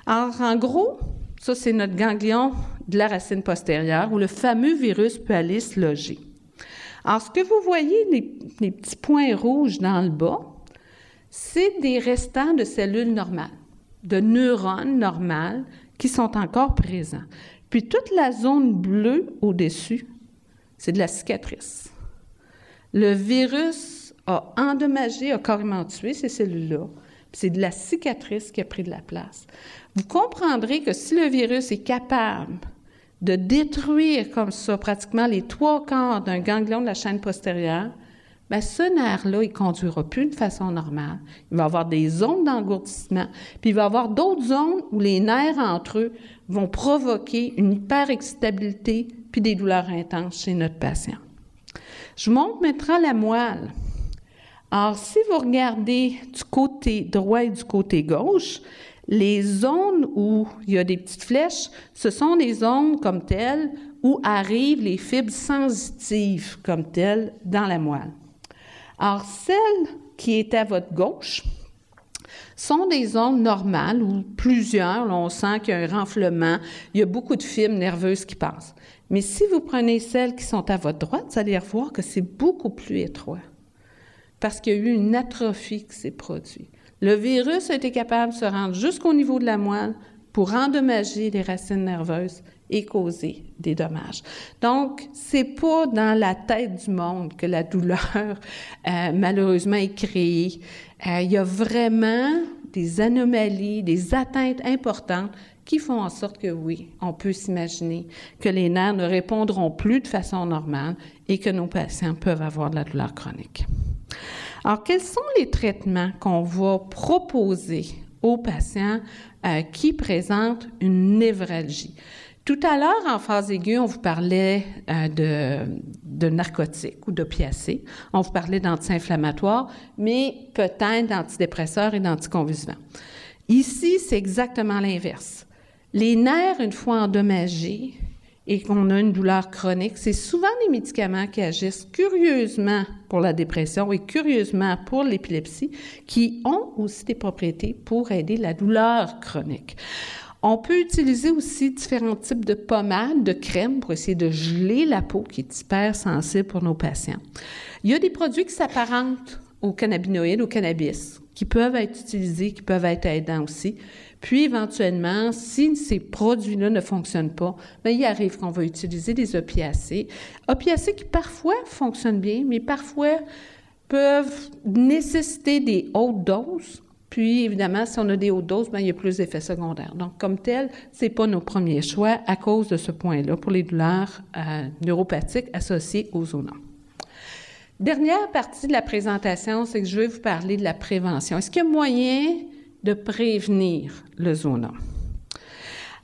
Alors, en gros, ça, c'est notre ganglion de la racine postérieure où le fameux virus peut aller se loger. Alors, ce que vous voyez, les petits points rouges dans le bas, c'est des restants de cellules normales, de neurones normales qui sont encore présents. Puis toute la zone bleue au-dessus, c'est de la cicatrice. Le virus a endommagé, a carrément tué ces cellules-là, puis c'est de la cicatrice qui a pris de la place. Vous comprendrez que si le virus est capable de détruire comme ça pratiquement les 3/4 d'un ganglion de la chaîne postérieure, bien, ce nerf-là, il ne conduira plus de façon normale. Il va y avoir des zones d'engourdissement, puis il va y avoir d'autres zones où les nerfs entre eux vont provoquer une hyperexcitabilité puis des douleurs intenses chez notre patient. Je vous montre maintenant la moelle. Alors, si vous regardez du côté droit et du côté gauche, les zones où il y a des petites flèches, ce sont des zones comme telles où arrivent les fibres sensitives comme telles dans la moelle. Alors, celle qui est à votre gauche sont des zones normales où plusieurs, là, on sent qu'il y a un renflement, il y a beaucoup de fibres nerveuses qui passent. Mais si vous prenez celles qui sont à votre droite, vous allez voir que c'est beaucoup plus étroit parce qu'il y a eu une atrophie qui s'est produite. Le virus a été capable de se rendre jusqu'au niveau de la moelle pour endommager les racines nerveuses et causer des dommages. Donc, c'est pas dans la tête du monde que la douleur, malheureusement, est créée. Il y a vraiment des anomalies, des atteintes importantes qui font en sorte que, oui, on peut s'imaginer que les nerfs ne répondront plus de façon normale et que nos patients peuvent avoir de la douleur chronique. Alors, quels sont les traitements qu'on va proposer aux patients qui présentent une névralgie? Tout à l'heure, en phase aiguë, on vous parlait de narcotiques ou d'opiacés. On vous parlait d'anti-inflammatoires, mais peut-être d'antidépresseurs et d'anticonvulsivants. Ici, c'est exactement l'inverse. Les nerfs, une fois endommagés, et qu'on a une douleur chronique, c'est souvent des médicaments qui agissent curieusement pour la dépression et curieusement pour l'épilepsie, qui ont aussi des propriétés pour aider la douleur chronique. On peut utiliser aussi différents types de pommades, de crèmes pour essayer de geler la peau qui est hyper sensible pour nos patients. Il y a des produits qui s'apparentent aux cannabinoïdes, au cannabis, qui peuvent être utilisés, qui peuvent être aidants aussi. Puis, éventuellement, si ces produits-là ne fonctionnent pas, bien, il arrive qu'on va utiliser des opiacés. Opiacés qui parfois fonctionnent bien, mais parfois peuvent nécessiter des hautes doses. Puis, évidemment, si on a des hautes doses, bien, il y a plus d'effets secondaires. Donc, comme tel, ce n'est pas nos premiers choix à cause de ce point-là pour les douleurs neuropathiques associées aux zona. Dernière partie de la présentation, c'est que je vais vous parler de la prévention. Est-ce qu'il y a moyen de prévenir le zona?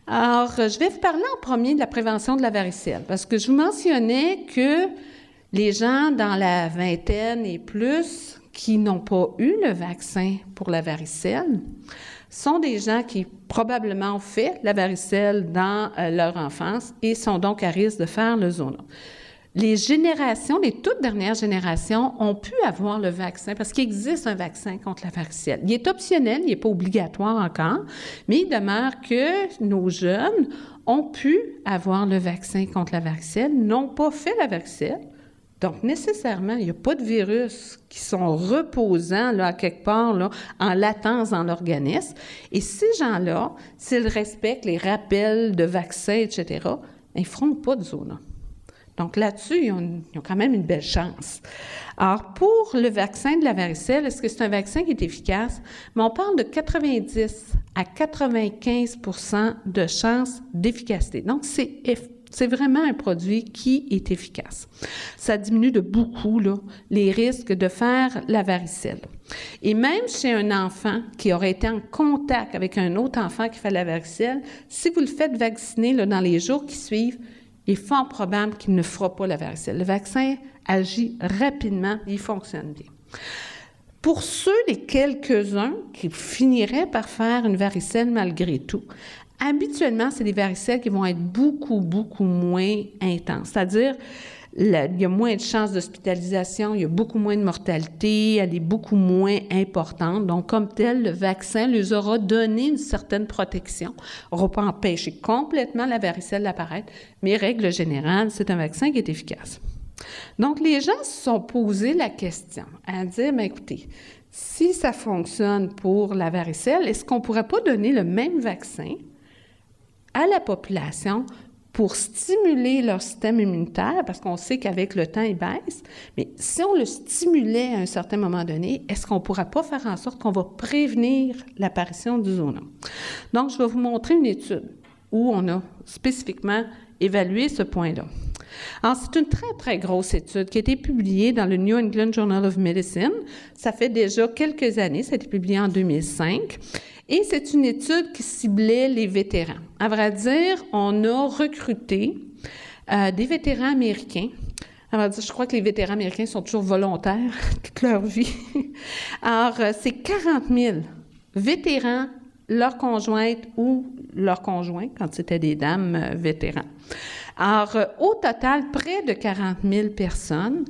Alors, je vais vous parler en premier de la prévention de la varicelle, parce que je vous mentionnais que les gens dans la vingtaine et plus qui n'ont pas eu le vaccin pour la varicelle sont des gens qui probablement ont fait la varicelle dans leur enfance et sont donc à risque de faire le zona. Les générations, les toutes dernières générations ont pu avoir le vaccin parce qu'il existe un vaccin contre la varicelle. Il est optionnel, il n'est pas obligatoire encore, mais il demeure que nos jeunes ont pu avoir le vaccin contre la varicelle, n'ont pas fait la varicelle. Donc, nécessairement, il n'y a pas de virus qui sont reposants, là, à quelque part, là, en latence dans l'organisme. Et ces gens-là, s'ils respectent les rappels de vaccins, etc., ils ne feront pas de zona. Donc, là-dessus, ils ont quand même une belle chance. Alors, pour le vaccin de la varicelle, est-ce que c'est un vaccin qui est efficace? Mais on parle de 90 à 95 % de chances d'efficacité. Donc, c'est vraiment un produit qui est efficace. Ça diminue de beaucoup là, les risques de faire la varicelle. Et même chez un enfant qui aurait été en contact avec un autre enfant qui fait la varicelle, si vous le faites vacciner là, dans les jours qui suivent, il est fort probable qu'il ne fera pas la varicelle. Le vaccin agit rapidement et il fonctionne bien. Pour ceux, les quelques-uns qui finiraient par faire une varicelle malgré tout, habituellement, c'est des varicelles qui vont être beaucoup, beaucoup moins intenses. C'est-à-dire, il y a moins de chances d'hospitalisation, il y a beaucoup moins de mortalité, elle est beaucoup moins importante. Donc, comme tel, le vaccin leur aura donné une certaine protection. On ne va pas empêcher complètement la varicelle d'apparaître, mais règle générale, c'est un vaccin qui est efficace. Donc, les gens se sont posé la question à dire, bien, écoutez, si ça fonctionne pour la varicelle, est-ce qu'on ne pourrait pas donner le même vaccin à la population pour stimuler leur système immunitaire, parce qu'on sait qu'avec le temps, il baisse, mais si on le stimulait à un certain moment donné, est-ce qu'on ne pourrait pas faire en sorte qu'on va prévenir l'apparition du zona? Donc, je vais vous montrer une étude où on a spécifiquement évalué ce point-là. Alors, c'est une très, très grosse étude qui a été publiée dans le New England Journal of Medicine. Ça fait déjà quelques années, ça a été publié en 2005. Et c'est une étude qui ciblait les vétérans. À vrai dire, on a recruté des vétérans américains. À vrai dire, je crois que les vétérans américains sont toujours volontaires toute leur vie. Alors, c'est 40 000 vétérans, leurs conjointes ou leurs conjoints, quand c'était des dames vétérans. Alors, au total, près de 40 000 personnes.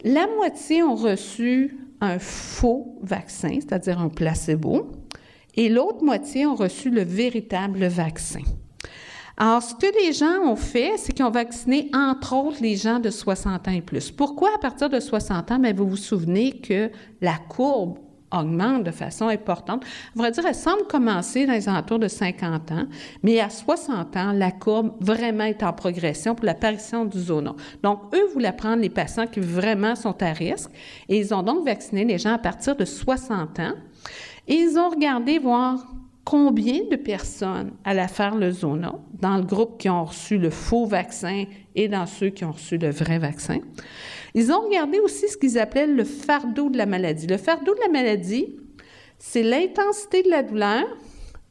La moitié ont reçu un faux vaccin, c'est-à-dire un placebo, et l'autre moitié ont reçu le véritable vaccin. Alors, ce que les gens ont fait, c'est qu'ils ont vacciné, entre autres, les gens de 60 ans et plus. Pourquoi à partir de 60 ans? Bien, vous vous souvenez que la courbe augmente de façon importante. À vrai dire, elle semble commencer dans les alentours de 50 ans, mais à 60 ans, la courbe vraiment est en progression pour l'apparition du zona. Donc, eux voulaient prendre les patients qui vraiment sont à risque et ils ont donc vacciné les gens à partir de 60 ans. Et ils ont regardé voir combien de personnes allaient faire le zona dans le groupe qui ont reçu le faux vaccin et dans ceux qui ont reçu le vrai vaccin. Ils ont regardé aussi ce qu'ils appelaient le fardeau de la maladie. Le fardeau de la maladie, c'est l'intensité de la douleur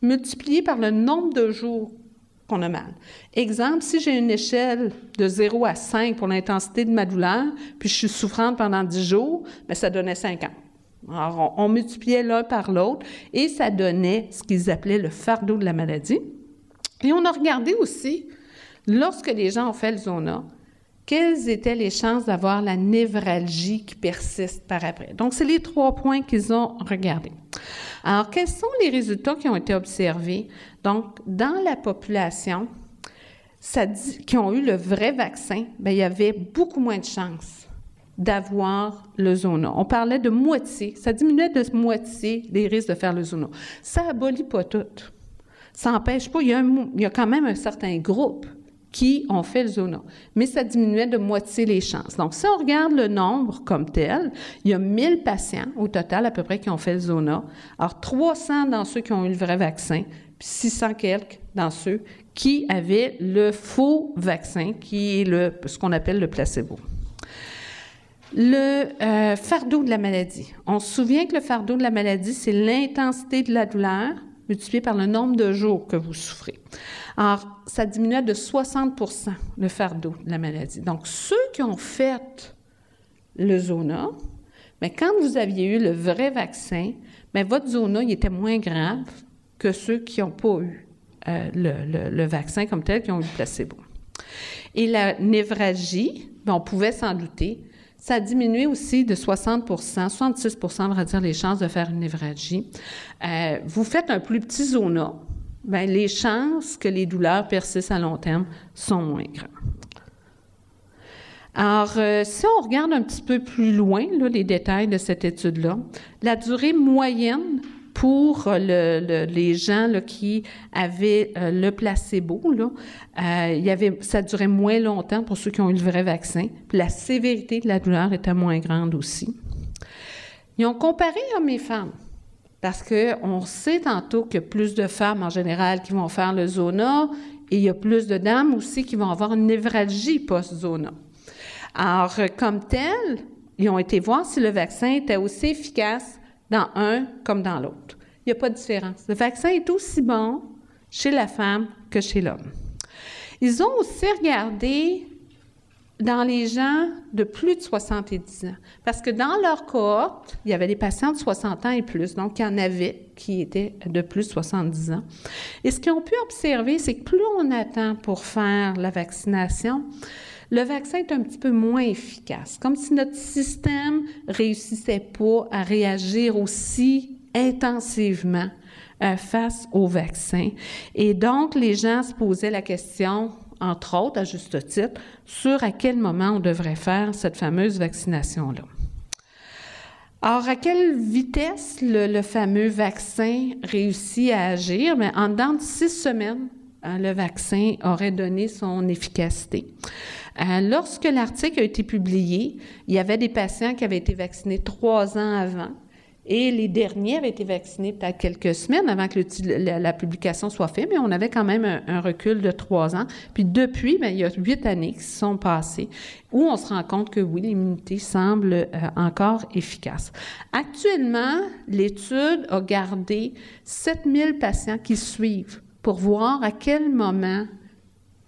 multipliée par le nombre de jours qu'on a mal. Exemple, si j'ai une échelle de 0 à 5 pour l'intensité de ma douleur, puis je suis souffrante pendant 10 jours, bien, ça donnait 50. Alors, on multipliait l'un par l'autre et ça donnait ce qu'ils appelaient le fardeau de la maladie. Et on a regardé aussi lorsque les gens ont fait le zona, quelles étaient les chances d'avoir la névralgie qui persiste par après? Donc, c'est les 3 points qu'ils ont regardés. Alors, quels sont les résultats qui ont été observés? Donc, dans la population qui ont eu le vrai vaccin, bien, il y avait beaucoup moins de chances d'avoir le zona. On parlait de moitié, ça diminuait de moitié les risques de faire le zona. Ça abolit pas tout. Ça n'empêche pas, il y a quand même un certain groupe qui ont fait le zona, mais ça diminuait de moitié les chances. Donc, si on regarde le nombre comme tel, il y a 1000 patients au total à peu près qui ont fait le zona. Alors, 300 dans ceux qui ont eu le vrai vaccin, puis 600 quelques dans ceux qui avaient le faux vaccin, qui est ce qu'on appelle le placebo. Le fardeau de la maladie. On se souvient que le fardeau de la maladie, c'est l'intensité de la douleur multiplié par le nombre de jours que vous souffrez. Alors, ça diminuait de 60 % le fardeau de la maladie. Donc, ceux qui ont fait le zona, bien, quand vous aviez eu le vrai vaccin, bien, votre zona, il était moins grave que ceux qui n'ont pas eu le vaccin comme tel, qui ont eu le placebo. Et la névralgie, bien, on pouvait s'en douter, ça a diminué aussi de 60 66 on va dire, les chances de faire une névralgie. Vous faites un plus petit zona, bien, les chances que les douleurs persistent à long terme sont moins grandes. Alors, si on regarde un petit peu plus loin, là, les détails de cette étude-là, la durée moyenne pour les gens là, qui avaient le placebo, là, ça durait moins longtemps pour ceux qui ont eu le vrai vaccin, puis la sévérité de la douleur était moins grande aussi. Ils ont comparé hommes et femmes, parce qu'on sait tantôt qu'il y a plus de femmes en général qui vont faire le zona, et il y a plus de dames aussi qui vont avoir une névralgie post-zona. Alors, comme tel, ils ont été voir si le vaccin était aussi efficace dans un comme dans l'autre. Il n'y a pas de différence. Le vaccin est aussi bon chez la femme que chez l'homme. Ils ont aussi regardé dans les gens de plus de 70 ans, parce que dans leur cohorte, il y avait des patients de 60 ans et plus, donc il y en avait qui étaient de plus de 70 ans. Et ce qu'ils ont pu observer, c'est que plus on attend pour faire la vaccination, le vaccin est un petit peu moins efficace, comme si notre système réussissait pas à réagir aussi intensivement face au vaccin. Et donc, les gens se posaient la question, entre autres, à juste titre, sur à quel moment on devrait faire cette fameuse vaccination-là. Alors, à quelle vitesse le fameux vaccin réussit à agir? Bien, en dedans de 6 semaines, le vaccin aurait donné son efficacité. Lorsque l'article a été publié, il y avait des patients qui avaient été vaccinés 3 ans avant et les derniers avaient été vaccinés peut-être quelques semaines avant que la publication soit faite, mais on avait quand même un recul de 3 ans. Puis depuis, bien, il y a 8 années qui se sont passées où on se rend compte que oui, l'immunité semble encore efficace. Actuellement, l'étude a gardé 7000 patients qui suivent pour voir à quel moment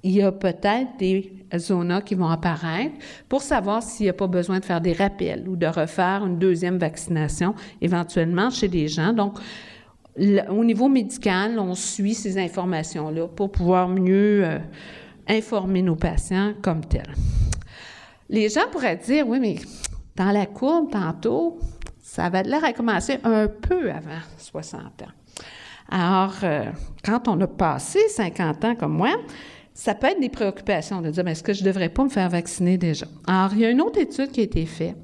il y a peut-être des zonas qui vont apparaître pour savoir s'il n'y a pas besoin de faire des rappels ou de refaire une deuxième vaccination éventuellement chez des gens. Donc, au niveau médical, on suit ces informations-là pour pouvoir mieux informer nos patients comme tel. Les gens pourraient dire, oui, mais dans la courbe, tantôt, ça avait l'air à commencer un peu avant 60 ans. Alors, quand on a passé 50 ans comme moi, ça peut être des préoccupations de dire, mais est-ce que je ne devrais pas me faire vacciner déjà? Alors, il y a une autre étude qui a été faite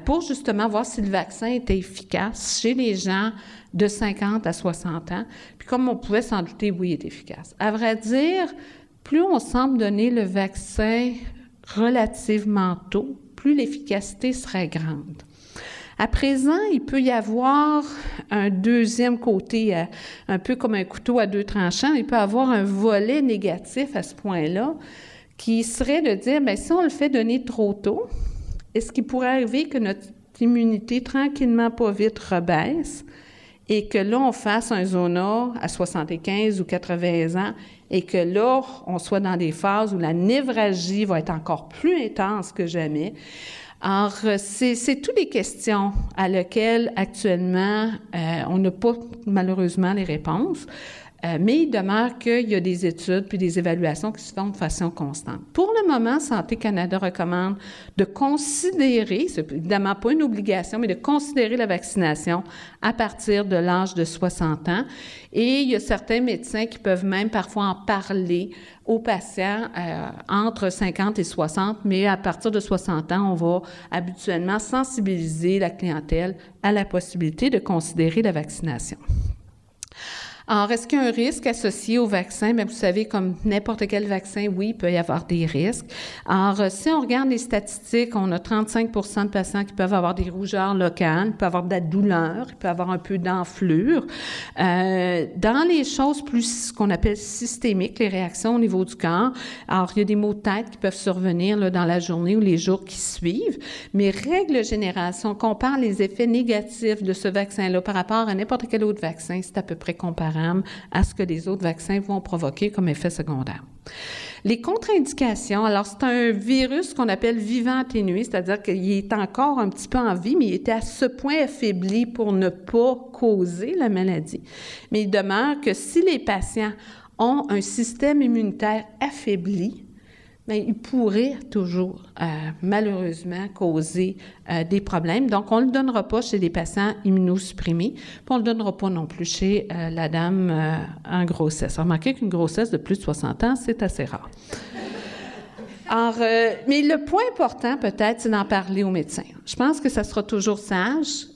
pour justement voir si le vaccin était efficace chez les gens de 50 à 60 ans. Puis comme on pouvait s'en douter, oui, il est efficace. À vrai dire, plus on semble donner le vaccin relativement tôt, plus l'efficacité serait grande. À présent, il peut y avoir un deuxième côté, un peu comme un couteau à 2 tranchants. Il peut y avoir un volet négatif à ce point-là, qui serait de dire, bien, si on le fait donner trop tôt, est-ce qu'il pourrait arriver que notre immunité, tranquillement, pas vite, rebaisse et que là, on fasse un zona à 75 ou 80 ans et que là, on soit dans des phases où la névralgie va être encore plus intense que jamais. Alors, c'est toutes les questions à lesquelles, actuellement, on n'a pas, malheureusement, les réponses. mais il demeure qu'il y a des études puis des évaluations qui se font de façon constante. Pour le moment, Santé Canada recommande de considérer, c'est évidemment pas une obligation, mais de considérer la vaccination à partir de l'âge de 60 ans. Et il y a certains médecins qui peuvent même parfois en parler aux patients entre 50 et 60, mais à partir de 60 ans, on va habituellement sensibiliser la clientèle à la possibilité de considérer la vaccination. Alors, est-ce qu'il y a un risque associé au vaccin? Bien, vous savez, comme n'importe quel vaccin, oui, il peut y avoir des risques. Alors, si on regarde les statistiques, on a 35 de patients qui peuvent avoir des rougeurs locales, ils peuvent avoir de la douleur, ils peuvent avoir un peu d'enflure. Dans les choses plus, ce qu'on appelle systémiques, les réactions au niveau du corps, alors, il y a des maux de tête qui peuvent survenir là, dans la journée ou les jours qui suivent, mais règle générale, si on compare les effets négatifs de ce vaccin-là par rapport à n'importe quel autre vaccin, c'est à peu près comparable à ce que les autres vaccins vont provoquer comme effet secondaire. Les contre-indications, alors c'est un virus qu'on appelle vivant atténué, c'est-à-dire qu'il est encore un petit peu en vie, mais il était à ce point affaibli pour ne pas causer la maladie. Mais il demeure que si les patients ont un système immunitaire affaibli, bien, il pourrait toujours, malheureusement, causer des problèmes. Donc, on ne le donnera pas chez les patients immunosupprimés, puis on ne le donnera pas non plus chez la dame en grossesse. Remarquez qu'une grossesse de plus de 60 ans, c'est assez rare. Alors, mais le point important, peut-être, c'est d'en parler au médecin. Je pense que ça sera toujours sage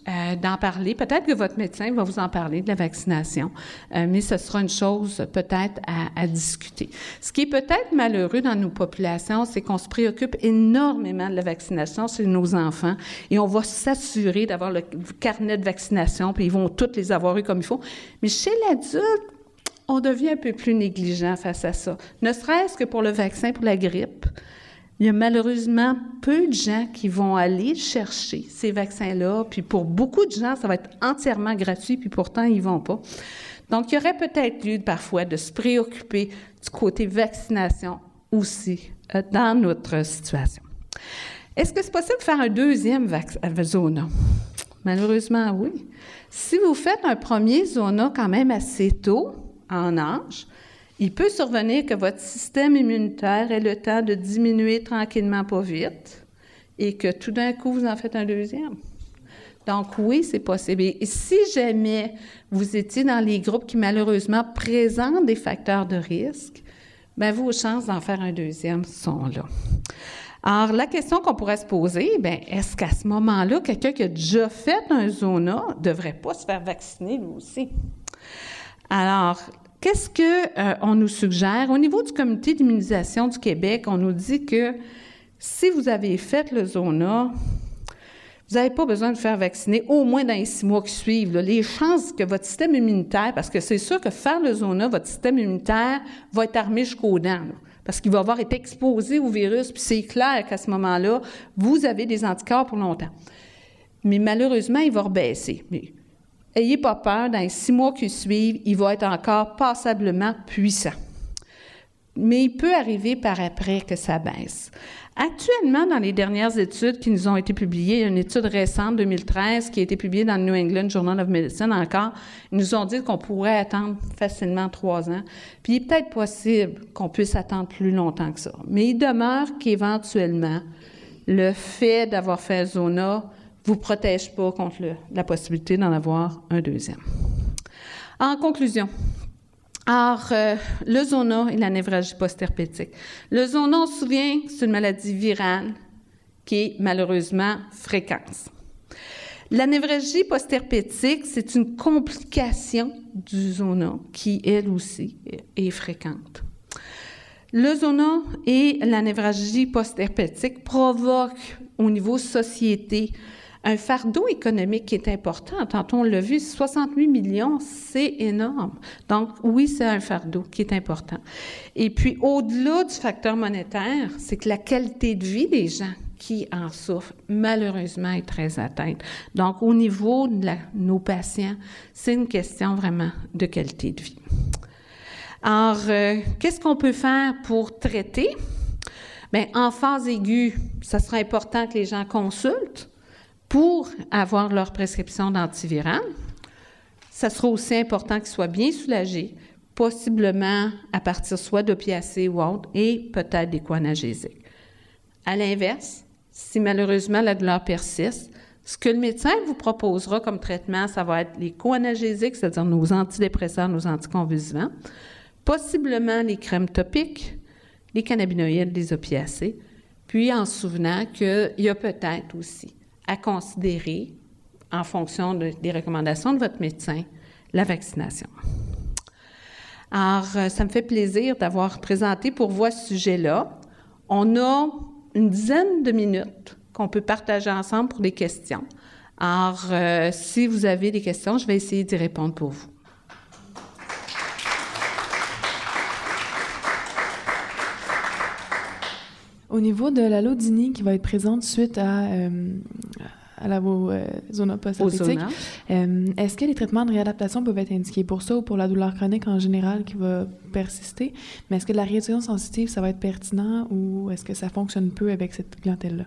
d'en parler. Peut-être que votre médecin va vous en parler de la vaccination, mais ce sera une chose peut-être à discuter. Ce qui est peut-être malheureux dans nos populations, c'est qu'on se préoccupe énormément de la vaccination chez nos enfants et on va s'assurer d'avoir le carnet de vaccination, puis ils vont tous les avoir eu comme il faut. Mais chez l'adulte, on devient un peu plus négligent face à ça. Ne serait-ce que pour le vaccin pour la grippe, il y a malheureusement peu de gens qui vont aller chercher ces vaccins-là, puis pour beaucoup de gens, ça va être entièrement gratuit, puis pourtant, ils ne vont pas. Donc, il y aurait peut-être lieu parfois de se préoccuper du côté vaccination aussi dans notre situation. Est-ce que c'est possible de faire un deuxième zona? Malheureusement, oui. Si vous faites un premier zona quand même assez tôt, en âge, il peut survenir que votre système immunitaire ait le temps de diminuer tranquillement, pas vite, et que tout d'un coup, vous en faites un deuxième. Donc, oui, c'est possible. Et si jamais vous étiez dans les groupes qui, malheureusement, présentent des facteurs de risque, bien, vos chances d'en faire un deuxième sont là. Alors, la question qu'on pourrait se poser, bien, est-ce qu'à ce moment-là, quelqu'un qui a déjà fait un zona ne devrait pas se faire vacciner lui aussi? Alors, qu'est-ce qu'on nous suggère? Au niveau du Comité d'immunisation du Québec, on nous dit que si vous avez fait le zona, vous n'avez pas besoin de faire vacciner au moins dans les 6 mois qui suivent. Là. Les chances que votre système immunitaire, parce que c'est sûr que faire le zona, votre système immunitaire va être armé jusqu'aux dents, là, parce qu'il va avoir été exposé au virus, puis c'est clair qu'à ce moment-là, vous avez des anticorps pour longtemps. Mais malheureusement, il va rebaisser. Mais ayez pas peur, dans les 6 mois qui suivent, il va être encore passablement puissant. Mais il peut arriver par après que ça baisse. Actuellement, dans les dernières études qui nous ont été publiées, il y a une étude récente, 2013, qui a été publiée dans le New England Journal of Medicine encore, ils nous ont dit qu'on pourrait attendre facilement 3 ans. Puis il est peut-être possible qu'on puisse attendre plus longtemps que ça. Mais il demeure qu'éventuellement, le fait d'avoir fait zona vous protège pas contre la possibilité d'en avoir un deuxième. En conclusion, alors, le zona et la névralgie post-herpétique. Le zona, on se souvient, c'est une maladie virale qui est malheureusement fréquente. La névralgie post-herpétique, c'est une complication du zona qui, elle aussi, est fréquente. Le zona et la névralgie post-herpétique provoquent au niveau société un fardeau économique qui est important. Tantôt, on l'a vu, 68 millions, c'est énorme. Donc, oui, c'est un fardeau qui est important. Et puis, au-delà du facteur monétaire, c'est que la qualité de vie des gens qui en souffrent, malheureusement, est très atteinte. Donc, au niveau de nos patients, c'est une question vraiment de qualité de vie. Alors, qu'est-ce qu'on peut faire pour traiter? Bien, en phase aiguë, ça sera important que les gens consultent pour avoir leur prescription d'antivirale. Ça sera aussi important qu'ils soient bien soulagés possiblement à partir soit d'opiacés ou autres, et peut-être des coanalgésiques. À l'inverse, si malheureusement la douleur persiste, ce que le médecin vous proposera comme traitement, ça va être les coanalgésiques, c'est-à-dire nos antidépresseurs, nos anticonvulsivants, possiblement les crèmes topiques, les cannabinoïdes, les opiacés, puis en se souvenant qu'il y a peut-être aussi à considérer, en fonction des recommandations de votre médecin, la vaccination. Alors, ça me fait plaisir d'avoir présenté pour vous ce sujet-là. On a une dizaine de minutes qu'on peut partager ensemble pour des questions. Alors, si vous avez des questions, je vais essayer d'y répondre pour vous. Au niveau de l'allodynie qui va être présente suite à la zona post-herpétique, est-ce que les traitements de réadaptation peuvent être indiqués pour ça ou pour la douleur chronique en général qui va persister? Mais est-ce que la rééducation sensitive, ça va être pertinent ou est-ce que ça fonctionne peu avec cette clientèle-là?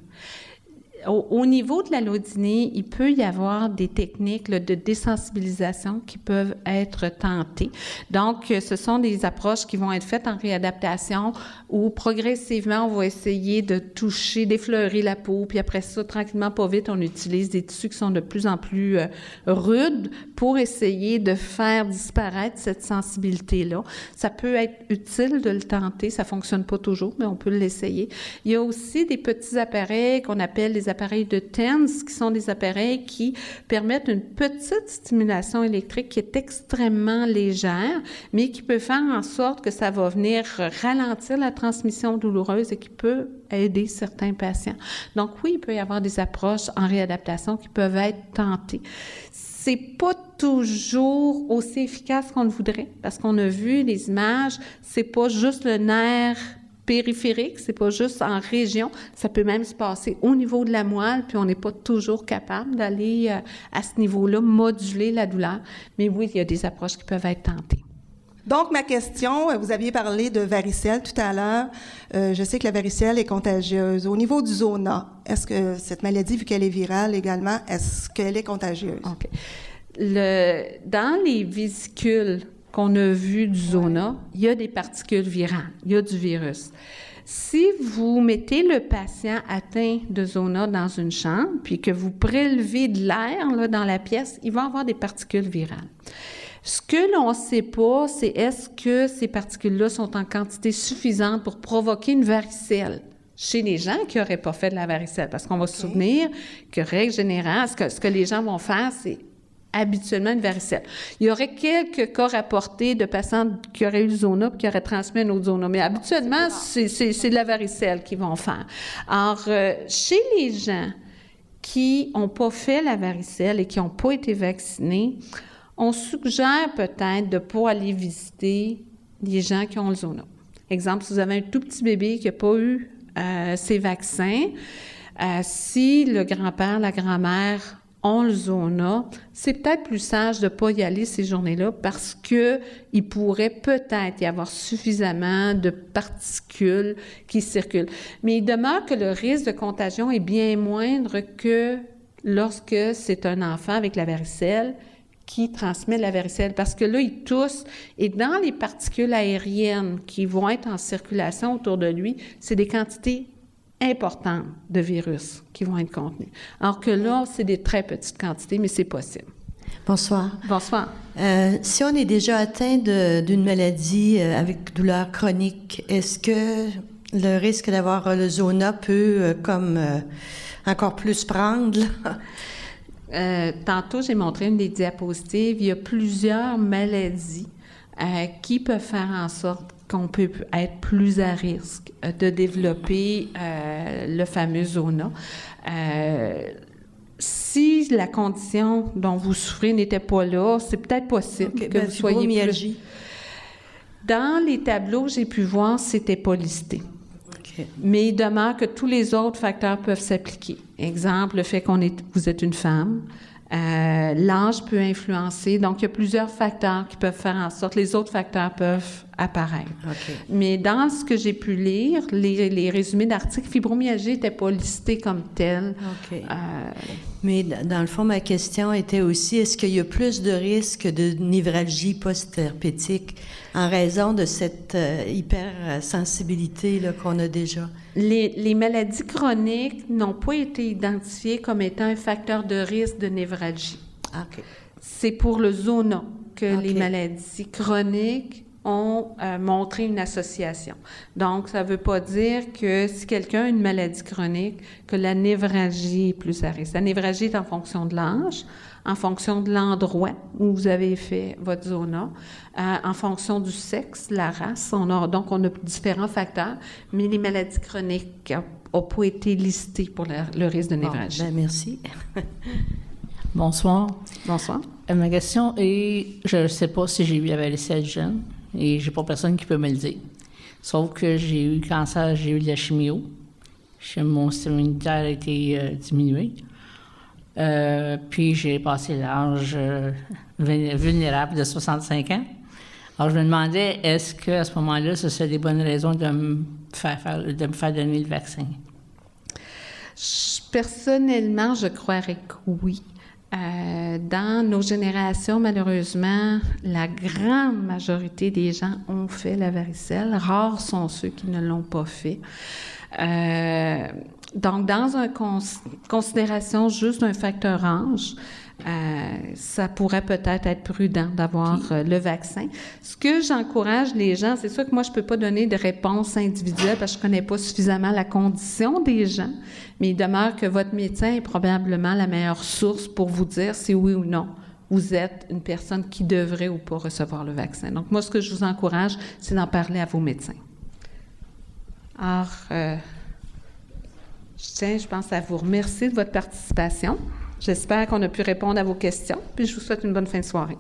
Au niveau de l'allodynie, il peut y avoir des techniques de désensibilisation qui peuvent être tentées. Donc, ce sont des approches qui vont être faites en réadaptation où progressivement, on va essayer de toucher, d'effleurer la peau, puis après ça, tranquillement, pas vite, on utilise des tissus qui sont de plus en plus rudes pour essayer de faire disparaître cette sensibilité-là. Ça peut être utile de le tenter, ça fonctionne pas toujours, mais on peut l'essayer. Il y a aussi des petits appareils qu'on appelle les appareils de TENS, qui sont des appareils qui permettent une petite stimulation électrique qui est extrêmement légère, mais qui peut faire en sorte que ça va venir ralentir la transmission douloureuse et qui peut aider certains patients. Donc oui, il peut y avoir des approches en réadaptation qui peuvent être tentées. C'est pas toujours aussi efficace qu'on le voudrait, parce qu'on a vu les images, c'est pas juste le nerf périphérique, c'est pas juste en région, ça peut même se passer au niveau de la moelle, puis on n'est pas toujours capable d'aller à ce niveau-là, moduler la douleur. Mais oui, il y a des approches qui peuvent être tentées. Donc, ma question, vous aviez parlé de varicelle tout à l'heure. Je sais que la varicelle est contagieuse. Au niveau du zona, est-ce que cette maladie, vu qu'elle est virale également, est-ce qu'elle est contagieuse? OK. Dans les vésicules qu'on a vues du zona, il y a des particules virales, il y a du virus. Si vous mettez le patient atteint de zona dans une chambre, puis que vous prélevez de l'air là, dans la pièce, il va avoir des particules virales. Ce que l'on ne sait pas, c'est est-ce que ces particules-là sont en quantité suffisante pour provoquer une varicelle chez les gens qui n'auraient pas fait de la varicelle. Parce qu'on va se souvenir que, règle générale, ce que les gens vont faire, c'est habituellement une varicelle. Il y aurait quelques cas rapportés de patients qui auraient eu le zona et qui auraient transmis un autre zona, mais habituellement, c'est de la varicelle qu'ils vont faire. Alors, chez les gens qui n'ont pas fait la varicelle et qui n'ont pas été vaccinés, on suggère peut-être de ne pas aller visiter les gens qui ont le zona. Exemple, si vous avez un tout petit bébé qui n'a pas eu ses vaccins, si le grand-père, la grand-mère ont le zona, c'est peut-être plus sage de ne pas y aller ces journées-là parce que il pourrait peut-être y avoir suffisamment de particules qui circulent. Mais il demeure que le risque de contagion est bien moindre que lorsque c'est un enfant avec la varicelle qui transmet la varicelle, parce que là, il tousse, et dans les particules aériennes qui vont être en circulation autour de lui, c'est des quantités importantes de virus qui vont être contenues. Alors que là, c'est des très petites quantités, mais c'est possible. Bonsoir. Bonsoir. Si on est déjà atteint d'une maladie avec douleur chronique, est-ce que le risque d'avoir le zona peut encore plus prendre, là? Tantôt, j'ai montré une des diapositives. Il y a plusieurs maladies qui peuvent faire en sorte qu'on peut être plus à risque de développer le fameux zona. Si la condition dont vous souffrez n'était pas là, c'est peut-être possible que vous soyez plus... Dans les tableaux que j'ai pu voir, c'était pas listé. Mais il demeure que tous les autres facteurs peuvent s'appliquer. Exemple, le fait vous êtes une femme, l'âge peut influencer. Donc, il y a plusieurs facteurs qui peuvent faire en sorte. Les autres facteurs peuvent apparaître. OK. Mais dans ce que j'ai pu lire, les résumés d'articles, fibromyalgie n'était pas listé comme tel. OK. Mais dans le fond, ma question était aussi, est-ce qu'il y a plus de risques de névralgie post-herpétique en raison de cette hypersensibilité là, qu'on a déjà? Les maladies chroniques n'ont pas été identifiées comme étant un facteur de risque de névralgie. OK. C'est pour le zona que OK. les maladies chroniques ont montré une association. Donc, ça ne veut pas dire que si quelqu'un a une maladie chronique, que la névralgie est plus à risque. La névralgie est en fonction de l'âge, en fonction de l'endroit où vous avez fait votre zona, en fonction du sexe, la race. Donc, on a différents facteurs, mais les maladies chroniques n'ont pas été listées pour le risque de névralgie. Bon, ben merci. Bonsoir. Bonsoir. Ma question est, je ne sais pas si j'ai eu la varicelle jeune et j'ai pas personne qui peut me le dire. Sauf que j'ai eu le cancer, j'ai eu de la chimio. Mon système immunitaire a été diminué. Puis j'ai passé l'âge vulnérable de 65 ans. Alors je me demandais, est-ce qu'à ce moment-là, ce serait des bonnes raisons de me faire donner le vaccin? Personnellement, je croirais que oui. Dans nos générations, malheureusement, la grande majorité des gens ont fait la varicelle. Rares sont ceux qui ne l'ont pas fait. Donc, dans une considération juste d'un facteur âge, ça pourrait peut-être être prudent d'avoir le vaccin. Ce que j'encourage les gens, c'est sûr que moi, je ne peux pas donner de réponse individuelle parce que je ne connais pas suffisamment la condition des gens, mais il demeure que votre médecin est probablement la meilleure source pour vous dire si oui ou non vous êtes une personne qui devrait ou pas recevoir le vaccin. Donc, moi, ce que je vous encourage, c'est d'en parler à vos médecins. Alors, je pense à vous remercier de votre participation. J'espère qu'on a pu répondre à vos questions, puis je vous souhaite une bonne fin de soirée.